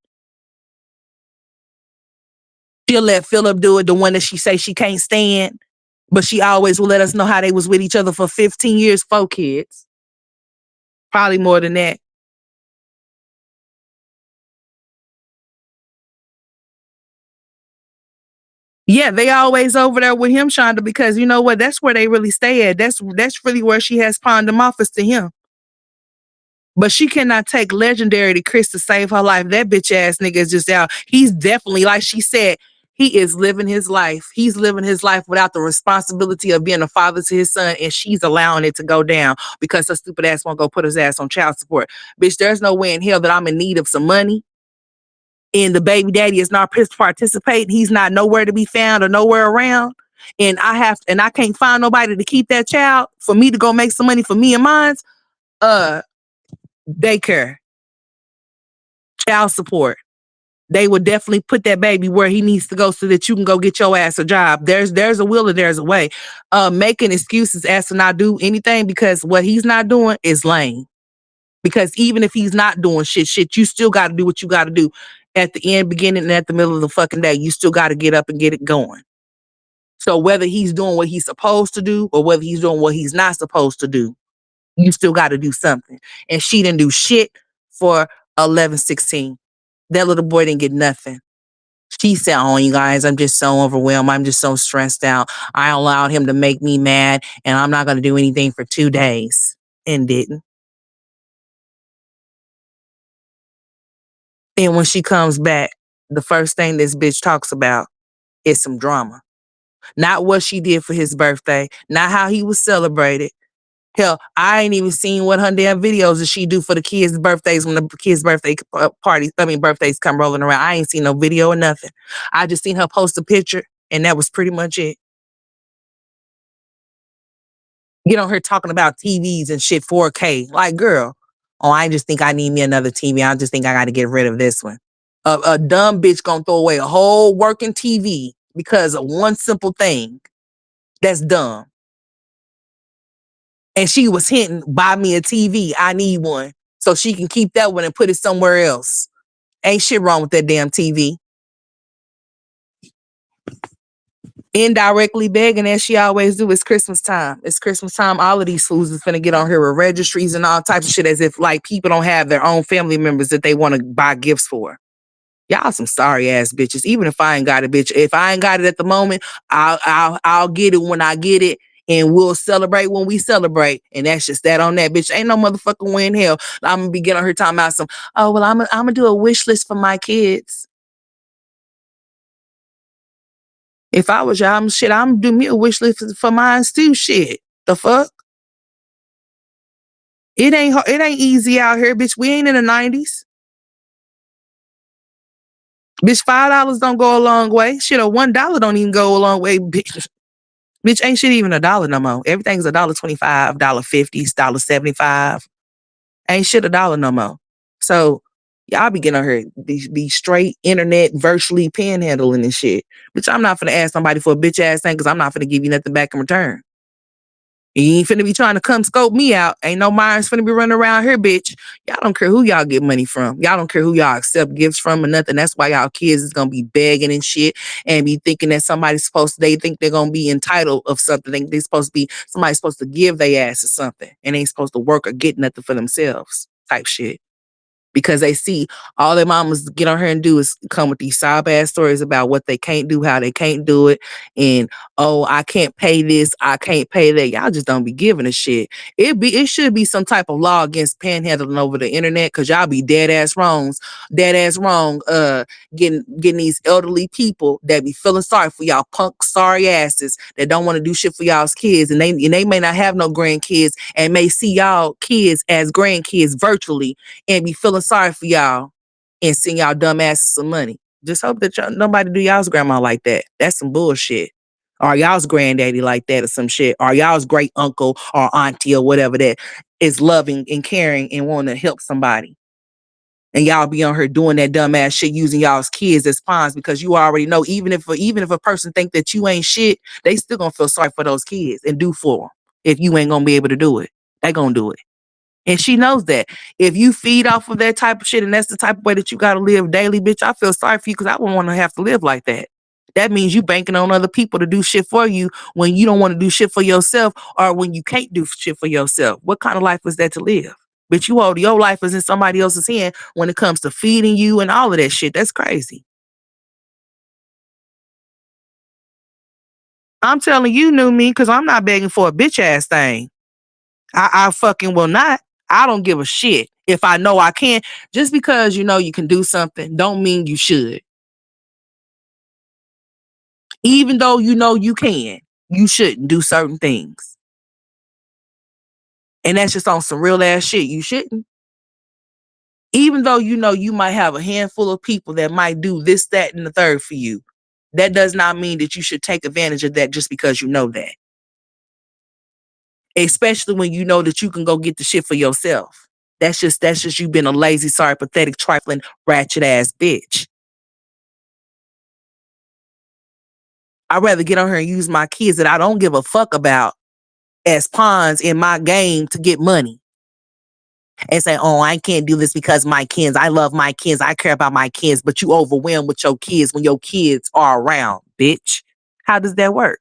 She'll let Philip do it, the one that she say she can't stand. But she always will let us know how they was with each other for 15 years, 4 kids. Probably more than that. Yeah, they always over there with him, Shonda, because you know what? That's where they really stay at. That's really where she has pawned them off is to him. But she cannot take legendary to Chris to save her life. That bitch ass nigga is just out. He's definitely, like she said, he is living his life. He's living his life without the responsibility of being a father to his son, and she's allowing it to go down because her stupid ass won't go put his ass on child support. Bitch, there's no way in hell that I'm in need of some money and the baby daddy is not participating. He's not nowhere to be found or nowhere around. And I can't find nobody to keep that child for me to go make some money for me and mine. Daycare, child support. They would definitely put that baby where he needs to go so that you can go get your ass a job. There's a will and there's a way. Making excuses as to not do anything because what he's not doing is lame. Because even if he's not doing shit, you still got to do what you got to do at the end, beginning, and at the middle of the fucking day. You still got to get up and get it going. So whether he's doing what he's supposed to do or whether he's doing what he's not supposed to do, you still got to do something. And she didn't do shit for 11-16. That little boy didn't get nothing. She said, oh, you guys, I'm just so overwhelmed. I'm just so stressed out. I allowed him to make me mad and I'm not going to do anything for 2 days. And didn't. And when she comes back, the first thing this bitch talks about is some drama. Not what she did for his birthday, not how he was celebrated. Hell, I ain't even seen what her damn videos that she do for the kids' birthdays when the kids' birthdays come rolling around. I ain't seen no video or nothing. I just seen her post a picture and that was pretty much it. Get on her talking about TVs and shit 4K. Like, girl, oh, I just think I need me another TV. I just think I got to get rid of this one. A dumb bitch gonna throw away a whole working TV because of one simple thing. That's dumb. And she was hinting, buy me a TV. I need one. So she can keep that one and put it somewhere else. Ain't shit wrong with that damn TV. Indirectly begging as she always do. It's Christmas time. It's Christmas time. All of these fools is finna get on here with registries and all types of shit as if like people don't have their own family members that they want to buy gifts for. Y'all some sorry ass bitches. Even if I ain't got it, bitch. If I ain't got it at the moment, I'll get it when I get it. And we'll celebrate when we celebrate. And that's just that on that, bitch. Ain't no motherfucking way in hell I'm gonna be getting on her talking about some, oh, well, I'm gonna do a wish list for my kids. If I was y'all, I'm do me a wish list for mine too. Shit. The fuck? It ain't easy out here, bitch. We ain't in the 90s. Bitch, $5 don't go a long way. Shit, a $1 don't even go a long way, bitch. Bitch, ain't shit even $1 no more. Everything's $1.25, $1.50, $1.75. Ain't shit $1 no more. So y'all be getting on her, be straight internet virtually panhandling and shit. Bitch, I'm not finna ask somebody for a bitch ass thing because I'm not finna give you nothing back in return. You ain't finna be trying to come scope me out. Ain't no minds finna be running around here, bitch. Y'all don't care who y'all get money from. Y'all don't care who y'all accept gifts from or nothing. That's why y'all kids is gonna be begging and shit and be thinking that they think they're gonna be entitled of something. They supposed to be, somebody's supposed to give their ass or something and ain't supposed to work or get nothing for themselves type shit. Because they see all their mamas get on her and do is come with these sob ass stories about what they can't do, how they can't do it, and oh, I can't pay this, I can't pay that. Y'all just don't be giving a shit. It should be some type of law against panhandling over the internet, because y'all be dead ass wrong, getting these elderly people that be feeling sorry for y'all punk sorry asses that don't want to do shit for y'all's kids, and they may not have no grandkids and may see y'all kids as grandkids virtually and be feeling sorry for y'all and send y'all dumb asses some money. Just hope that nobody do y'all's grandma like that. That's some bullshit. Or y'all's granddaddy like that or some shit. Or y'all's great uncle or auntie or whatever that is loving and caring and wanting to help somebody. And y'all be on her doing that dumb ass shit using y'all's kids as pawns, because you already know even if a person think that you ain't shit, they still gonna feel sorry for those kids and do for them. If you ain't gonna be able to do it, they gonna do it. And she knows that. If you feed off of that type of shit and that's the type of way that you got to live daily, bitch, I feel sorry for you, because I wouldn't want to have to live like that. That means you banking on other people to do shit for you when you don't want to do shit for yourself, or when you can't do shit for yourself. What kind of life is that to live? Bitch, you hold your life is in somebody else's hand when it comes to feeding you and all of that shit. That's crazy. I'm telling you, new me, because I'm not begging for a bitch ass thing. I fucking will not. I don't give a shit. If I know I can, just because you know you can do something, don't mean you should. Even though you know you can, you shouldn't do certain things. And that's just on some real ass shit. You shouldn't. Even though you know you might have a handful of people that might do this, that, and the third for you, that does not mean that you should take advantage of that just because you know that. Especially when you know that you can go get the shit for yourself. That's just you being a lazy, sorry, pathetic, trifling, ratchet ass bitch. I'd rather get on here and use my kids that I don't give a fuck about as pawns in my game to get money. And say, oh, I can't do this because my kids, I love my kids, I care about my kids, but you overwhelmed with your kids when your kids are around, bitch. How does that work?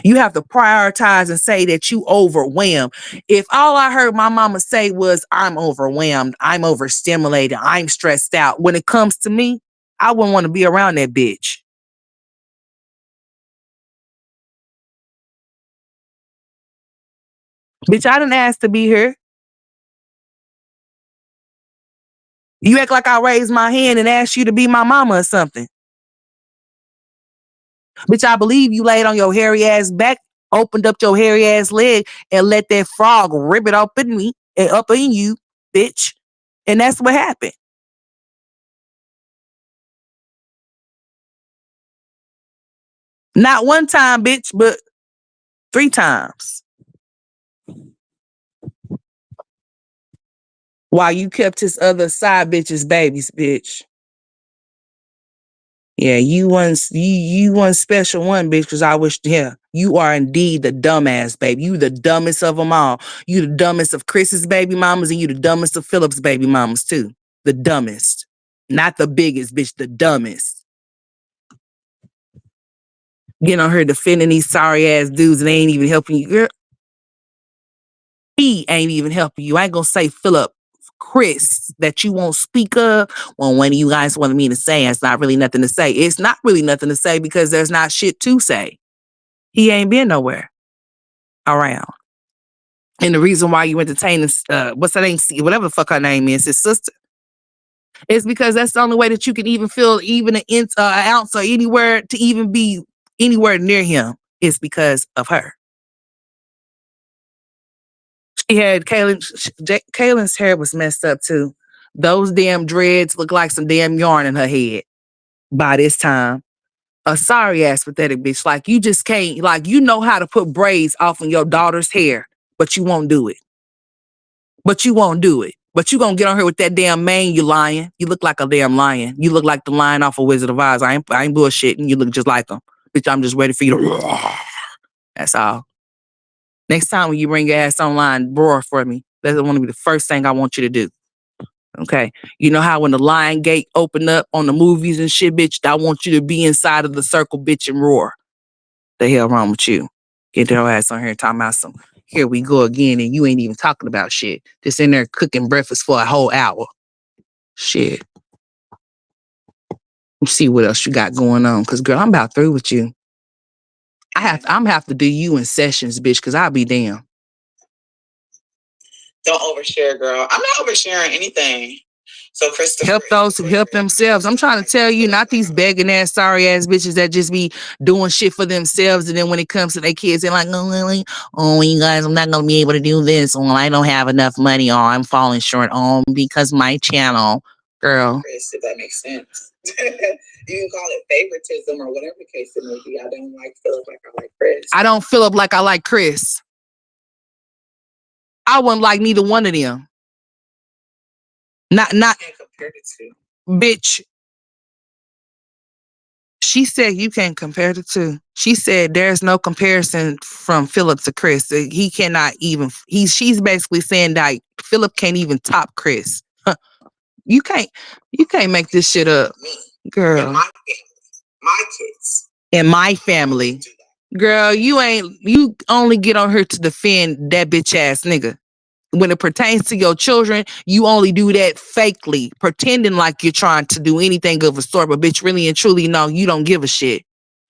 You have to prioritize and say that you overwhelmed. If all I heard my mama say was, I'm overwhelmed, I'm overstimulated, I'm stressed out, when it comes to me, I wouldn't want to be around that bitch. Bitch, I didn't ask to be here. You act like I raised my hand and asked you to be my mama or something. Bitch, I believe you laid on your hairy ass back, opened up your hairy ass leg, and let that frog rip it up in me and up in you, bitch. And that's what happened. Not one time, bitch, but 3 times. While you kept his other side bitches babies, bitch. Yeah, you one special one, bitch, because I wish, yeah, you are indeed the dumbass, baby. You the dumbest of them all. You the dumbest of Chris's baby mamas, and you the dumbest of Philip's baby mamas, too. The dumbest. Not the biggest, bitch, the dumbest. Getting on her defending these sorry ass dudes and they ain't even helping you. Girl, he ain't even helping you. I ain't gonna say Philip, Chris, that you won't speak of. Well, when you guys wanted me to say, it's not really nothing to say. It's not really nothing to say because there's not shit to say. He ain't been nowhere around. And the reason why you entertaining, what's her name? Whatever the fuck her name is, his sister, is because that's the only way that you can even feel even an ounce or anywhere to even be anywhere near him is because of her. She had Kaylin's hair was messed up too. Those damn dreads look like some damn yarn in her head by this time. A sorry ass pathetic bitch. Like you just can't, like you know how to put braids off of your daughter's hair, but you won't do it. But you won't do it. But you gonna get on here with that damn mane, you lying. You look like a damn lion. You look like the lion off of Wizard of Oz. I ain't bullshitting. You look just like him. Bitch, I'm just ready for you to That's all. Next time when you bring your ass online, roar for me. That's going to be the first thing I want you to do. Okay? You know how when the lion gate open up on the movies and shit, bitch, I want you to be inside of the circle, bitch, and roar. The hell wrong with you? Get your ass on here talking about some, here we go again, and you ain't even talking about shit. Just in there cooking breakfast for a whole hour. Shit. Let's see what else you got going on. Because, girl, I'm about through with you. I'm have to do you in sessions, bitch, because I'll be damn. Don't overshare, girl. I'm not oversharing anything. So Christopher, help those who help themselves. I'm trying to tell you, not these begging ass, sorry ass bitches that just be doing shit for themselves, and then when it comes to their kids, they're like, oh, you guys, I'm not gonna be able to do this. Well, I don't have enough money, or I'm falling short on because my channel, girl. Chris, if that makes sense. You can call it favoritism or whatever the case it may be. I don't feel like I like Chris. I don't feel up like I like Chris. I wouldn't like neither one of them. Not can't compare the two. Bitch. She said you can't compare the two. She said there's no comparison from Philip to Chris. He cannot even. She's basically saying that Philip can't even top Chris. You can't make this shit up, girl. In my kids. In my family, girl, you only get on her to defend that bitch ass nigga. When it pertains to your children, you only do that fakely, pretending like you're trying to do anything of a sort, but bitch, really and truly, no, you don't give a shit.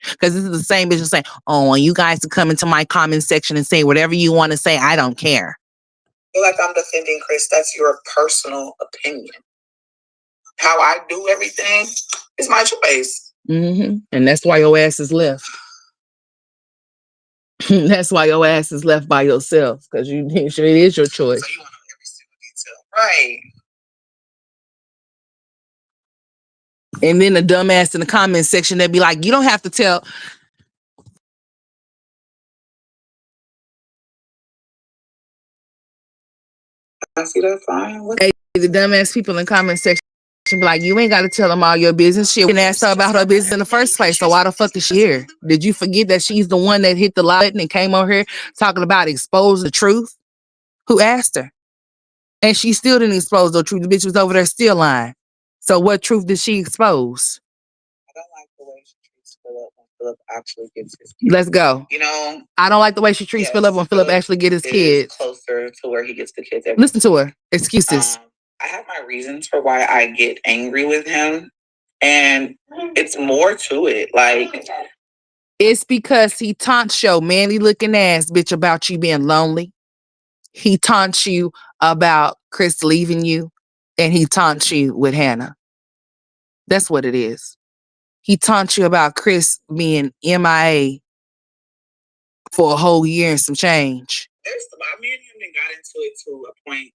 Because this is the same bitch saying, oh, you guys to come into my comment section and say whatever you want to say, I don't care. I feel like I'm defending Chris. That's your personal opinion. How I do everything is my choice. Mm-hmm. And that's why your ass is left. That's why your ass is left by yourself, because it is your choice. So you want to know every single detail, right? And then the dumbass in the comment section, they'd be like, you don't have to tell. I see that fine. Hey, the dumbass people in the comment section be like, you ain't got to tell them all your business. She didn't ask her about her business in the first place, so why the fuck is she here? Did you forget that she's the one that hit the like button and came over here talking about expose the truth? Who asked her? And she still didn't expose the truth. The bitch was over there still lying. So what truth did she expose? I don't like the way she treats Philip when Philip actually gets his kids. Let's go. You know, I don't like the way she treats Philip when Philip actually gets his kids. Closer to where he gets the kids. Listen to her. Excuses. I have my reasons for why I get angry with him, and it's more to it. Like, it's because he taunts your manly looking ass bitch about you being lonely. He taunts you about Chris leaving you, and he taunts you with Hannah. That's what it is. He taunts you about Chris being MIA for a whole year and some change. Me and him got into it to a point.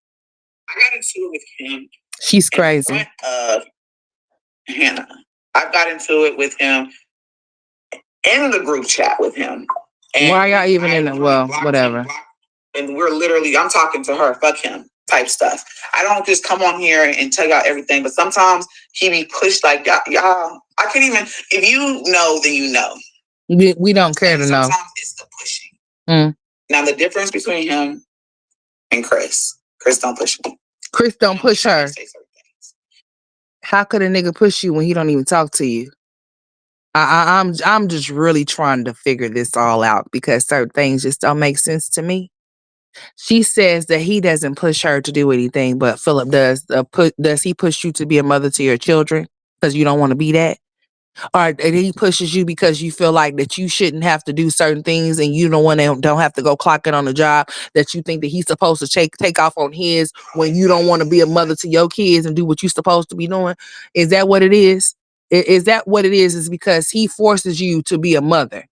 I got into it with him. She's crazy. In front of Hannah. I got into it with him in the group chat with him. And why y'all even in it? Well, whatever. And we're literally, I'm talking to her, fuck him type stuff. I don't just come on here and tell y'all everything, but sometimes he be pushed like, y'all, I can't even, if you know, then you know. We don't care to know. Sometimes it's the pushing. Now, the difference between him and Chris don't push me. Chris don't push her. How could a nigga push you when he don't even talk to you? I'm just really trying to figure this all out because certain things just don't make sense to me. She says that he doesn't push her to do anything, but Philip does. Does he push you to be a mother to your children because you don't want to be that? Or he pushes you because you feel like that you shouldn't have to do certain things and you don't have to go clock in on the job, that you think that he's supposed to take off on his when you don't want to be a mother to your kids and do what you're supposed to be doing? Is that what it is? Is that what it is? Is because he forces you to be a mother.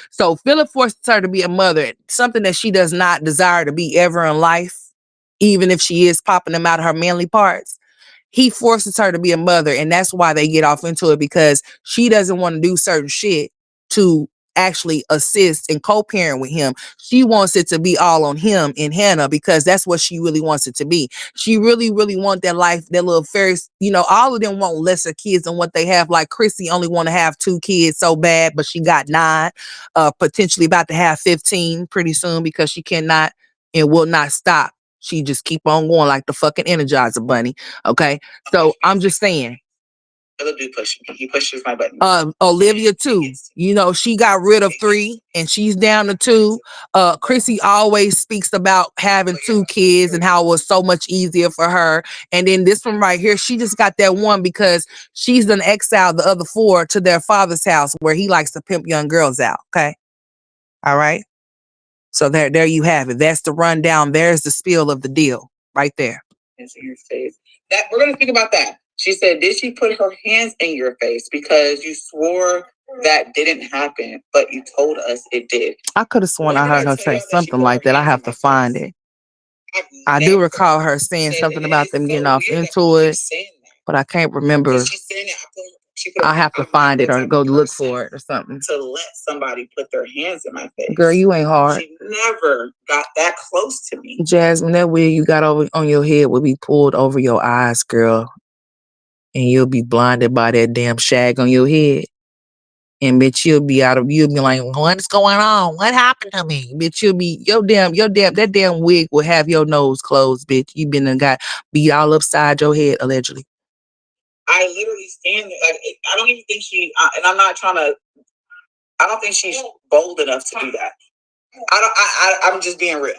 So Philip forces her to be a mother, something that she does not desire to be ever in life, even if she is popping them out of her manly parts. He forces her to be a mother, and that's why they get off into it, because she doesn't want to do certain shit to actually assist and co-parent with him. She wants it to be all on him and Hannah because that's what she really wants it to be. She really, really want that life, that little first, all of them want lesser kids than what they have. Like Chrissy only want to have 2 kids so bad, but she got 9, potentially about to have 15 pretty soon because she cannot and will not stop. She just keep on going like the fucking Energizer Bunny. Okay. So I'm just saying. Philip do push me. He pushes my button. Olivia too. She got rid of 3 and she's down to 2. Chrissy always speaks about having 2 kids and how it was so much easier for her. And then this one right here, she just got that one because she's done exiled the other 4 to their father's house where he likes to pimp young girls out. Okay. All right. So there you have it. That's the rundown. There's the spiel of the deal right there. In your face. That we're gonna speak about that. She said, did she put her hands in your face because you swore that didn't happen, but you told us it did? I could have sworn I heard her say something like that. I have to find it. I do recall her saying something about them getting off into it, but I can't remember. I have to find it or go look for it or something. To let somebody put their hands in my face. Girl, you ain't hard. She never got that close to me. Jasmine, that wig you got over on your head will be pulled over your eyes, girl. And you'll be blinded by that damn shag on your head. And bitch, you'll be like, what's going on? What happened to me? Bitch, you'll be, that damn wig will have your nose closed, bitch. You been and got beat all upside your head, allegedly. I literally stand there. Like, I don't even think and I'm not trying to, I don't think she's bold enough to do that. I'm just being real.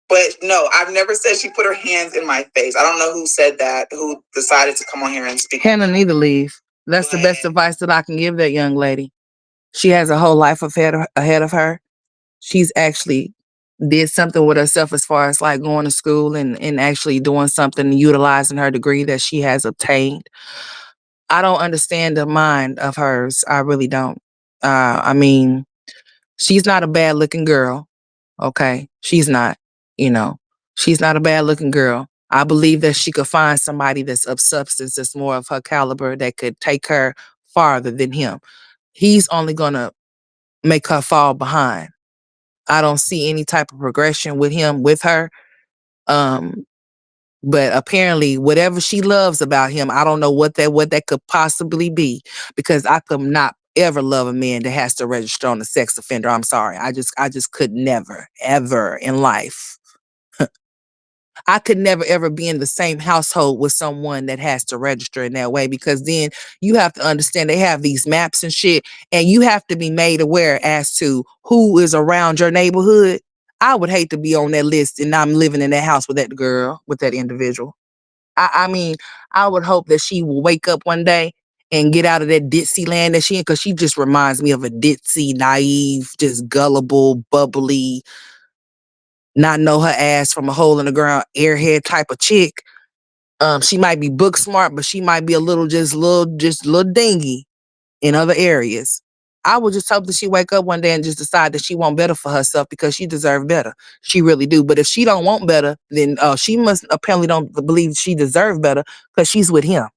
But no, I've never said she put her hands in my face. I don't know who said that, who decided to come on here and speak. Hannah need to leave. That's the best advice that I can give that young lady. She has a whole life ahead of her. She's actually did something with herself as far as like going to school and actually doing something, utilizing her degree that she has obtained. I don't understand the mind of hers. I really don't. I mean, she's not a bad looking girl. Okay. She's not, she's not a bad looking girl. I believe that she could find somebody that's of substance, that's more of her caliber, that could take her farther than him. He's only going to make her fall behind. I don't see any type of progression with him, with her. But apparently whatever she loves about him, I don't know what that could possibly be, because I could not ever love a man that has to register on a sex offender. I'm sorry. I just could never, ever in life. I could never ever be in the same household with someone that has to register in that way, because then you have to understand they have these maps and shit, and you have to be made aware as to who is around your neighborhood. I would hate to be on that list and I'm living in that house with that girl, with that individual. I mean, I would hope that she will wake up one day and get out of that ditzy land that she in, because she just reminds me of a ditzy, naive, just gullible, bubbly, not know her ass from a hole in the ground, airhead type of chick. She might be book smart, but she might be a little dingy in other areas. I would just hope that she wake up one day and just decide that she want better for herself, because she deserves better. She really do. But if she don't want better, then she must apparently don't believe she deserves better, because she's with him.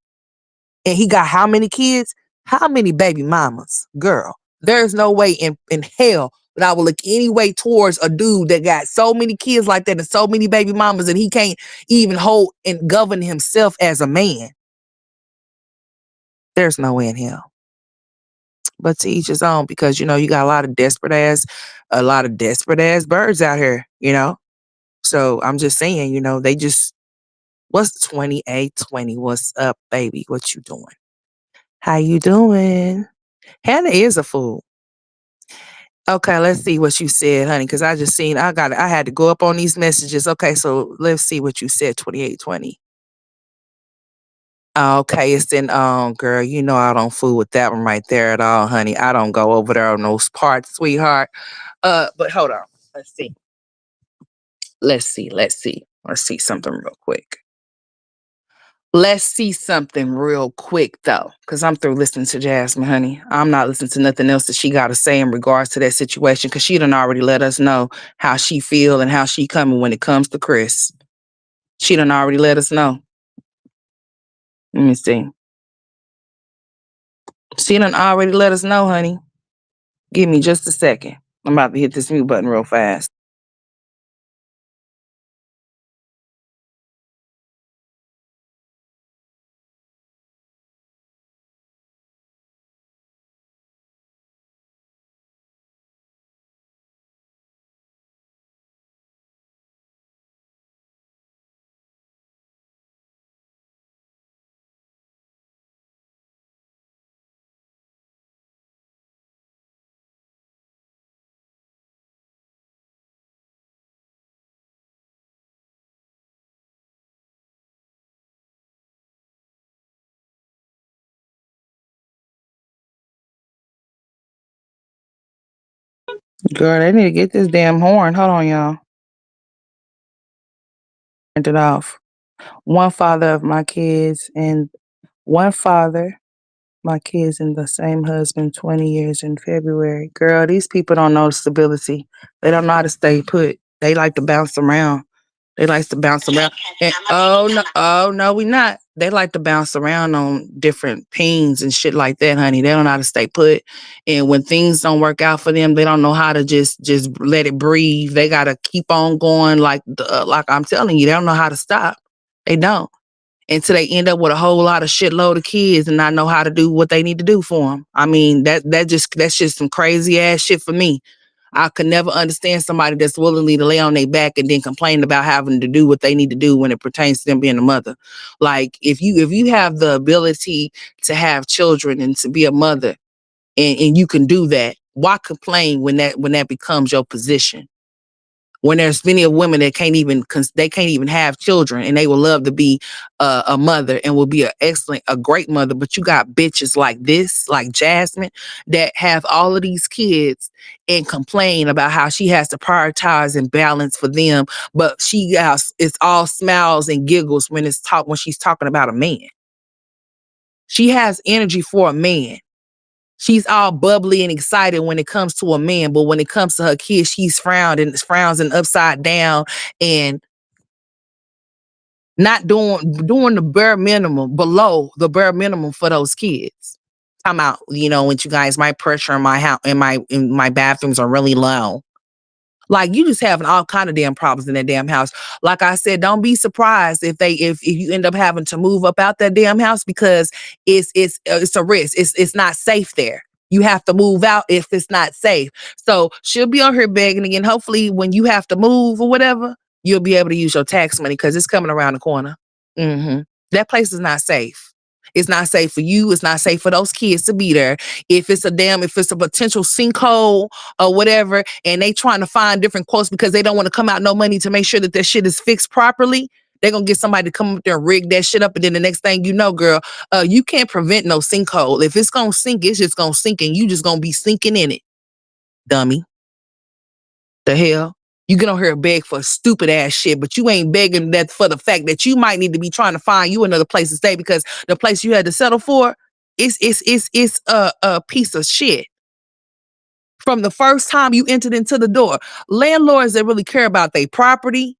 And he got how many kids? How many baby mamas? Girl, there's no way in hell that I will look any way towards a dude that got so many kids like that and so many baby mamas, and he can't even hold and govern himself as a man. There's no way in hell. But to each his own, because you got a lot of desperate ass birds out here, So I'm just saying, they just, what's 2820? What's up, baby? What you doing? How you doing? Hannah is a fool. Okay, let's see what you said, honey, because I just seen, I had to go up on these messages. Okay, so let's see what you said, 2820. Okay, it's in, girl, I don't fool with that one right there at all, honey. I don't go over there on those parts, sweetheart. But hold on. Let's see. Let's see something real quick. Let's see something real quick, though, because I'm through listening to Jasmine, honey. I'm not listening to nothing else that she got to say in regards to that situation, because she done already let us know how she feel and how she coming when it comes to Chris. She done already let us know. Let me see. She done already let us know, honey. Give me just a second. I'm about to hit this mute button real fast. Girl, they need to get this damn horn. Hold on, y'all. Turned it off. One father of my kids and one father, my kids and the same husband, 20 years in February. Girl, these people don't know stability. They don't know how to stay put. They like to bounce around. They like to bounce around. And, oh no, we not. They like to bounce around on different pings and shit like that, honey. They don't know how to stay put. And when things don't work out for them, they don't know how to just let it breathe. They gotta keep on going like I'm telling you, they don't know how to stop. They don't. Until they end up with a whole lot of shitload of kids and not know how to do what they need to do for them. I mean, that's just some crazy ass shit for me. I could never understand somebody that's willingly to lay on their back and then complain about having to do what they need to do when it pertains to them being a mother. Like if you have the ability to have children and to be a mother and you can do that, why complain when that becomes your position? When there's many of women that they can't even have children and they will love to be a mother and will be a great mother, but you got bitches like this, like Jasmine, that have all of these kids and complain about how she has to prioritize and balance for them, but it's all smiles and giggles when she's talking about a man. She has energy for a man. She's all bubbly and excited when it comes to a man, but when it comes to her kids, she's frowns and upside down and not doing the bare minimum, below the bare minimum for those kids. I'm out, when you guys, my pressure in my house, in my bathrooms are really low. Like you just having all kind of damn problems in that damn house. Like I said, don't be surprised if you end up having to move up out that damn house because it's a risk. It's not safe there. You have to move out if it's not safe. So she'll be on here begging again. Hopefully, when you have to move or whatever, you'll be able to use your tax money because it's coming around the corner. That place is not safe. It's not safe for you. It's not safe for those kids to be there. If it's a potential sinkhole or whatever, and they trying to find different quotes because they don't want to come out no money to make sure that their shit is fixed properly, they're going to get somebody to come up there and rig that shit up. And then the next thing you know, girl, you can't prevent no sinkhole. If it's going to sink, it's just going to sink and you just going to be sinking in it. Dummy. The hell? You get on here and beg for stupid ass shit, but you ain't begging that for the fact that you might need to be trying to find you another place to stay because the place you had to settle for it's a piece of shit. From the first time you entered into the door, landlords that really care about their property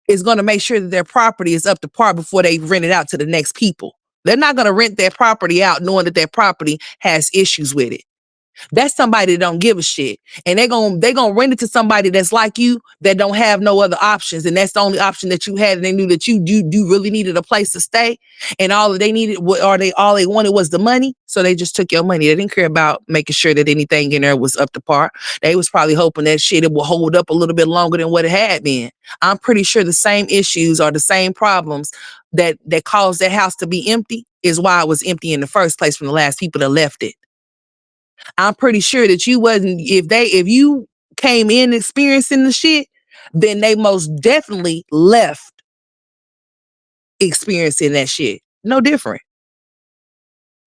is going to make sure that their property is up to par before they rent it out to the next people. They're not going to rent their property out knowing that their property has issues with it. That's somebody that don't give a shit. And they gonna rent it to somebody that's like you that don't have no other options. And that's the only option that you had. And they knew that you really needed a place to stay. And all they wanted was the money. So they just took your money. They didn't care about making sure that anything in there was up to par. They was probably hoping that shit it will hold up a little bit longer than what it had been. I'm pretty sure the same issues or the same problems that caused that house to be empty is why it was empty in the first place from the last people that left it. I'm pretty sure that you wasn't, if you came in experiencing the shit, then they most definitely left experiencing that shit. No different.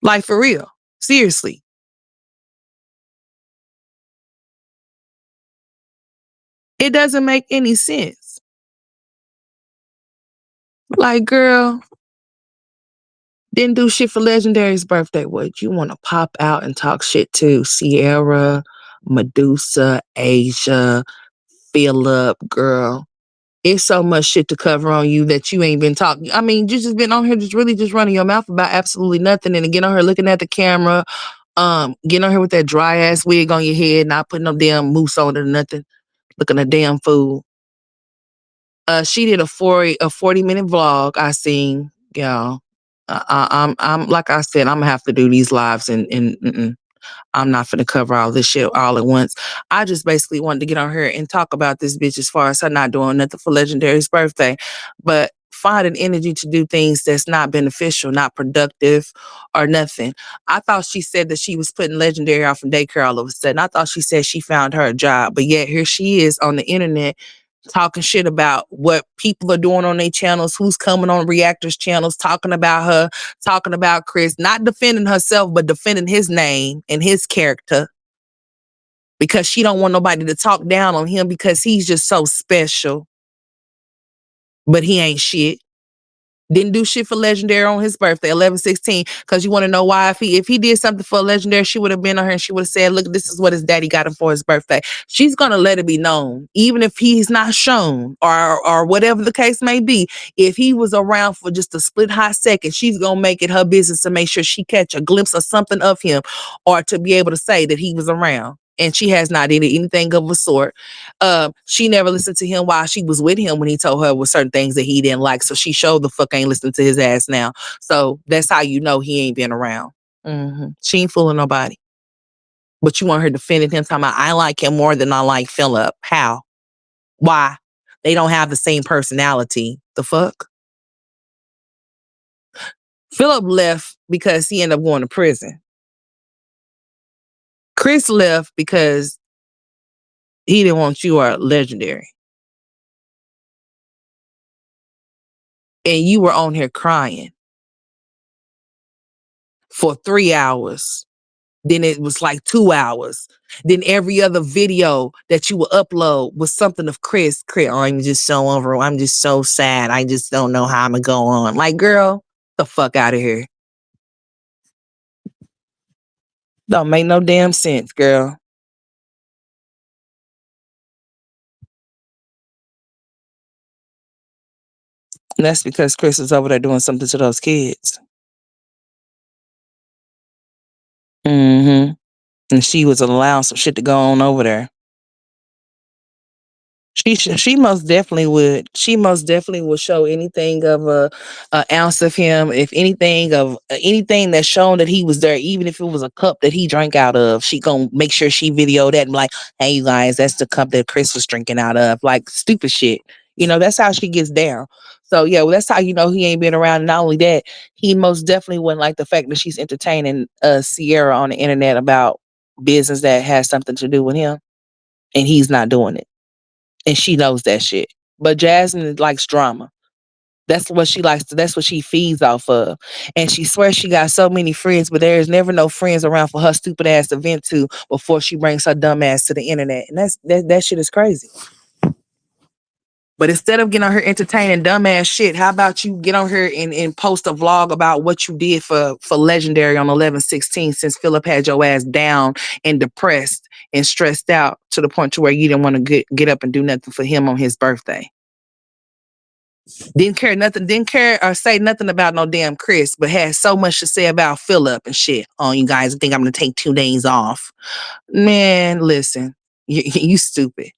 Like for real. Seriously. It doesn't make any sense. Like, girl, didn't do shit for Legendary's birthday. What, you want to pop out and talk shit to Cierra, Medusa, Asia, Philip, girl. It's so much shit to cover on you that you ain't been talking. I mean, you just been on here just really just running your mouth about absolutely nothing and again on her looking at the camera Getting on here with that dry ass wig on your head, not putting no damn mousse on it or nothing, looking a damn fool. She did a 40-minute vlog. I seen, y'all. I'm like I said, I'm gonna have to do these lives and I'm not finna cover all this shit all at once. I just basically wanted to get on here and talk about this bitch as far as her not doing nothing for Legendary's birthday, but finding energy to do things that's not beneficial, not productive, or nothing. I thought she said that she was putting Legendary out from daycare all of a sudden. I thought she said she found her a job, but yet here she is on the internet talking shit about what people are doing on their channels, who's coming on Reactor's channels, talking about her, talking about Chris, not defending herself, but defending his name and his character because she don't want nobody to talk down on him because he's just so special, but he ain't shit. Didn't do shit for Legendary on his birthday, 11/16. Because you want to know why? If he did something for Legendary, she would have been on her and she would have said, look, this is what his daddy got him for his birthday. She's going to let it be known, even if he's not shown or whatever the case may be. If he was around for just a split hot second, she's going to make it her business to make sure she catch a glimpse of something of him or to be able to say that he was around. And she has not did anything of a sort. She never listened to him while she was with him when he told her with certain things that he didn't like. So she showed the fuck ain't listening to his ass now. So that's how you know he ain't been around. She ain't fooling nobody. But you want her defending him, talking about, I like him more than I like Philip. How? Why? They don't have the same personality. The fuck? Philip left because he ended up going to prison. Chris left because he didn't want you or Legendary. And you were on here crying for 3 hours. Then it was like 2 hours. Then every other video that you would upload was something of Chris. Chris, oh, I'm just so over. I'm just so sad. I just don't know how I'm going to go on. Like, girl, the fuck out of here. Don't make no damn sense, girl. And that's because Chris is over there doing something to those kids. And she was allowing some shit to go on over there. She most definitely would. She most definitely will show anything of a ounce of him. If anything of anything that's shown that he was there, even if it was a cup that he drank out of, she gonna make sure she video that and be like, hey, you guys, that's the cup that Chris was drinking out of. Like stupid shit. You know, that's how she gets down. So yeah, well, that's how you know he ain't been around. And not only that, he most definitely wouldn't like the fact that she's entertaining Cierra on the internet about business that has something to do with him, and he's not doing it. And she knows that shit. But Jasmine likes drama. That's what she likes. That's what she feeds off of. And she swears she got so many friends, but there is never no friends around for her stupid ass to vent to before she brings her dumb ass to the internet. And that shit is crazy. But instead of getting on her entertaining dumbass shit, how about you get on her and post a vlog about what you did for Legendary on 11/16 since Philip had your ass down and depressed and stressed out to the point to where you didn't want to get up and do nothing for him on his birthday. Didn't care or say nothing about no damn Chris, but had so much to say about Philip and shit. Oh, you guys think I'm gonna take 2 days off. Man, listen, you stupid.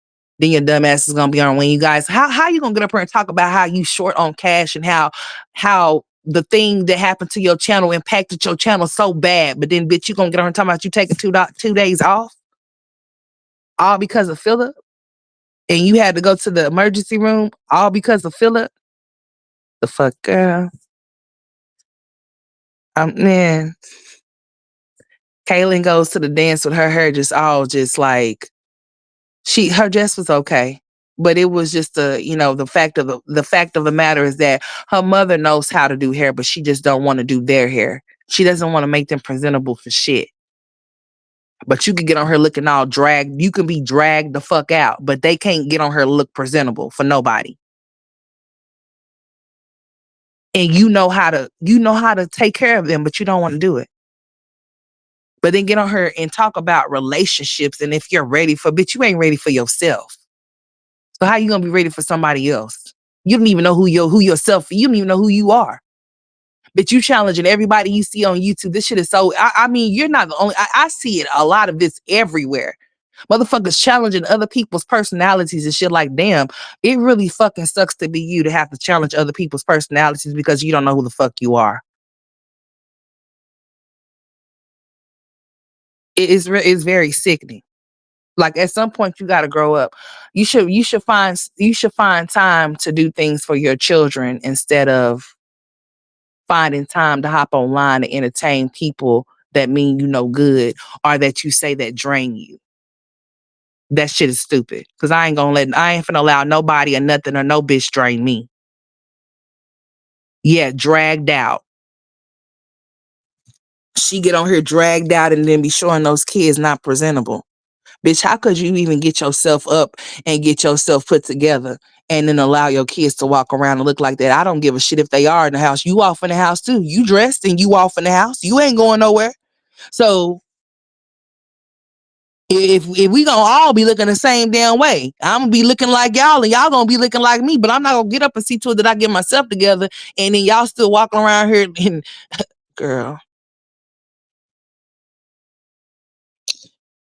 Then your dumb ass is gonna be on when you guys. How you gonna get up here and talk about how you short on cash and how the thing that happened to your channel impacted your channel so bad, but then bitch you gonna get on and talk about you taking 2 days off, all because of Philip, and you had to go to the emergency room all because of Philip. The fuck, girl. Man. Kaylin goes to the dance with her hair just all just like her dress was okay. But it was just the fact of the matter is that her mother knows how to do hair, but she just don't want to do their hair. She doesn't want to make them presentable for shit. But you can get on her looking all dragged. You can be dragged the fuck out, but they can't get on her look presentable for nobody. And you know how to take care of them, but you don't want to do it. But then get on her and talk about relationships and if you're ready for, bitch, you ain't ready for yourself. So how you gonna be ready for somebody else? You don't even know who yourself. You don't even know who you are. But you challenging everybody you see on YouTube. This shit is so, I mean, you're not the only, I see it a lot of this everywhere. Motherfuckers challenging other people's personalities and shit like, damn, it really fucking sucks to be you to have to challenge other people's personalities because you don't know who the fuck you are. It's very sickening. Like at some point you got to grow up. You should find time to do things for your children instead of finding time to hop online and entertain people that mean you no good or that you say that drain you. That shit is stupid. Cause I ain't finna allow nobody or nothing or no bitch drain me. Yeah, dragged out. She get on here dragged out and then be showing those kids not presentable. Bitch, how could you even get yourself up and get yourself put together and then allow your kids to walk around and look like that? I don't give a shit if they are in the house. You off in the house too. You dressed and you off in the house. You ain't going nowhere. So if we gonna all be looking the same damn way, I'm gonna be looking like y'all and y'all gonna be looking like me, but I'm not gonna get up and see to it that I get myself together and then y'all still walking around here and girl.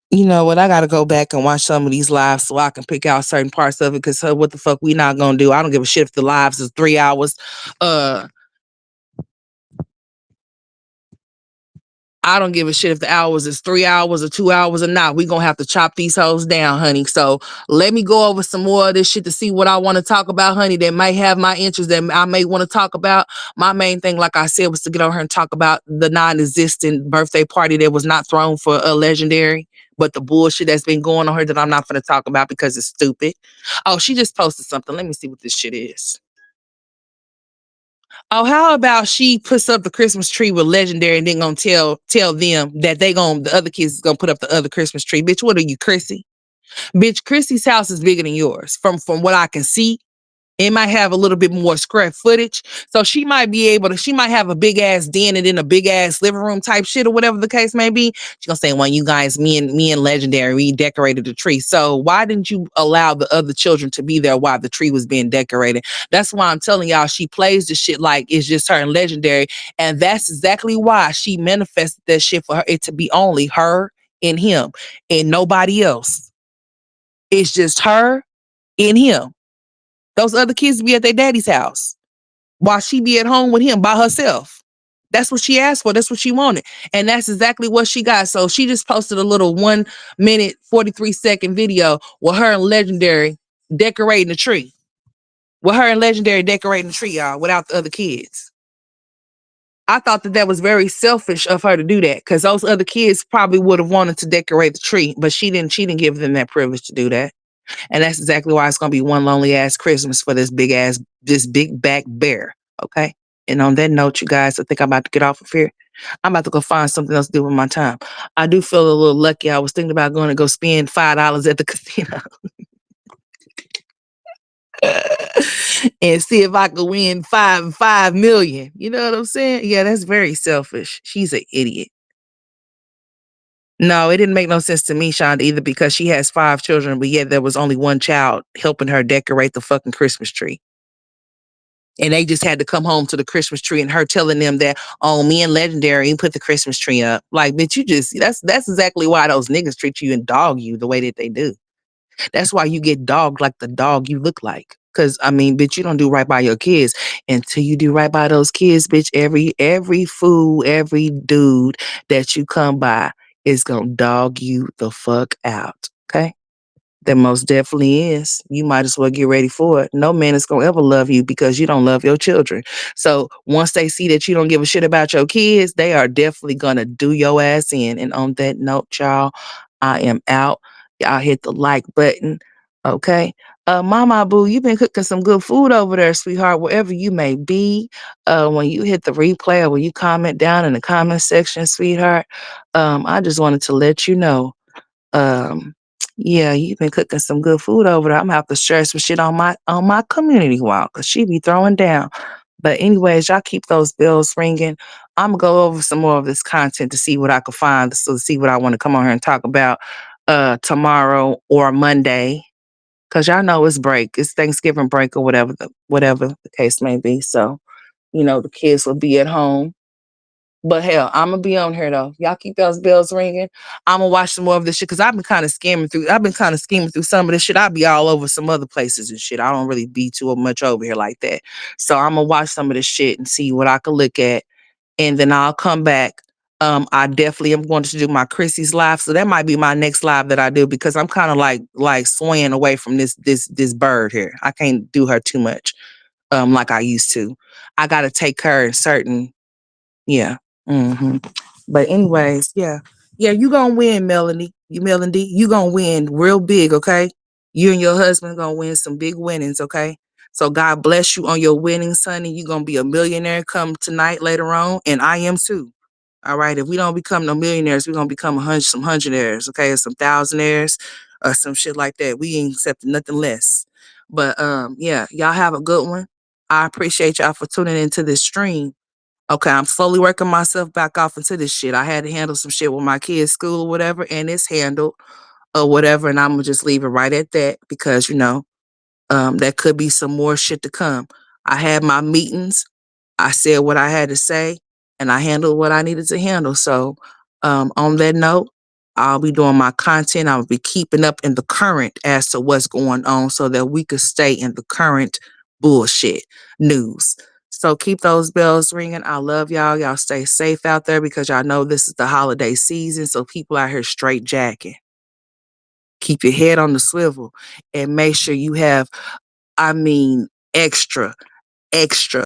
You know what? I gotta go back and watch some of these lives so I can pick out certain parts of it. Cause what the fuck we not gonna do? I don't give a shit if the lives is 3 hours. I don't give a shit if the hours is 3 hours or 2 hours or not. We gonna have to chop these hoes down, honey. So let me go over some more of this shit to see what I want to talk about, honey, that might have my interest that I may want to talk about. My main thing, like I said, was to get on her and talk about the non-existent birthday party that was not thrown for a legendary, but the bullshit that's been going on her that I'm not gonna talk about because it's stupid. Oh, she just posted something. Let me see what this shit is. Oh, how about she puts up the Christmas tree with Legendary and then gonna tell them that the other kids is gonna put up the other Christmas tree. Bitch, what are you, Chrissy? Bitch, Chrissy's house is bigger than yours. From what I can see, it might have a little bit more square footage. So she might have a big ass den and then a big ass living room type shit or whatever the case may be. She's gonna say, well, you guys, me and Legendary, we decorated the tree. So why didn't you allow the other children to be there while the tree was being decorated? That's why I'm telling y'all, she plays the shit like it's just her and Legendary. And that's exactly why she manifested that shit for it to be only her and him and nobody else. It's just her and him. Those other kids be at their daddy's house while she be at home with him by herself. That's what she asked for. That's what she wanted. And that's exactly what she got. So she just posted a little 1 minute, 43-second video with her and Legendary decorating the tree. With her and Legendary decorating the tree, y'all, without the other kids. I thought that was very selfish of her to do that because those other kids probably would have wanted to decorate the tree, but she didn't give them that privilege to do that. And that's exactly why it's gonna be one lonely ass Christmas for this big back bear. Okay. And on that note, you guys, I think I'm about to get off of here. I'm about to go find something else to do with my time. I do feel a little lucky. I was thinking about going to go spend $5 at the casino and see if I could win 5 million. You know what I'm saying? Yeah, that's very selfish. She's an idiot. No, it didn't make no sense to me, Shonda, either because she has 5 children, but yet there was only one child helping her decorate the fucking Christmas tree. And they just had to come home to the Christmas tree and her telling them that, oh, me and Legendary put the Christmas tree up. Like, bitch, that's exactly why those niggas treat you and dog you the way that they do. That's why you get dogged like the dog you look like. Cause I mean, bitch, you don't do right by your kids. Until you do right by those kids, bitch, every fool, every dude that you come by is gonna dog you the fuck out. Okay? That most definitely is. You might as well get ready for it. No man is gonna ever love you because you don't love your children. So once they see that you don't give a shit about your kids, they are definitely gonna do your ass in. And on that note, y'all, I am out. Y'all hit the like button. Okay. Mama Boo, you've been cooking some good food over there, sweetheart, wherever you may be. When you hit the replay or when you comment down in the comment section, sweetheart, I just wanted to let you know. Um, yeah, you've been cooking some good food over there. I'm gonna have to share some shit on my community wall because she be throwing down. But anyways, y'all keep those bells ringing. I'm gonna go over some more of this content to see what I can find, so to see what I want to come on here and talk about tomorrow or Monday. Cause y'all know it's break, it's Thanksgiving break or whatever the case may be. So The kids will be at home. But hell, I'm gonna be on here though. Y'all keep those bells ringing. I'm gonna watch some more of this shit because I've been kind of skimming through. I've been kind of scheming through some of this shit. I'll be all over some other places and shit. I don't really be too much over here like that. So I'm gonna watch some of this shit and see what I can look at, and then I'll come back. I definitely am going to do my Chrissy's live, so that might be my next live that I do because I'm kind of like swaying away from this bird here. I can't do her too much, like I used to. I got to take her in certain, yeah. hmm But anyways, yeah, yeah, you gonna win, Melanie. You, Melanie, you gonna win real big, okay? You and your husband gonna win some big winnings, okay? So God bless you on your winnings, honey. You gonna be a millionaire come tonight later on, and I am too. All right. If we don't become no millionaires, we're gonna become some hundredaires, okay, or some thousandaires, or some shit like that. We ain't accepting nothing less. But yeah, y'all have a good one. I appreciate y'all for tuning into this stream. Okay, I'm slowly working myself back off into this shit. I had to handle some shit with my kids' school or whatever, and it's handled or whatever, and I'm gonna just leave it right at that because there could be some more shit to come. I had my meetings. I said what I had to say, and I handled what I needed to handle. So, on that note, I'll be doing my content. I'll be keeping up in the current as to what's going on so that we could stay in the current bullshit news. So keep those bells ringing. I love y'all. Y'all stay safe out there because y'all know this is the holiday season. So people out here straight jacking. Keep your head on the swivel and make sure you have, I mean, extra, extra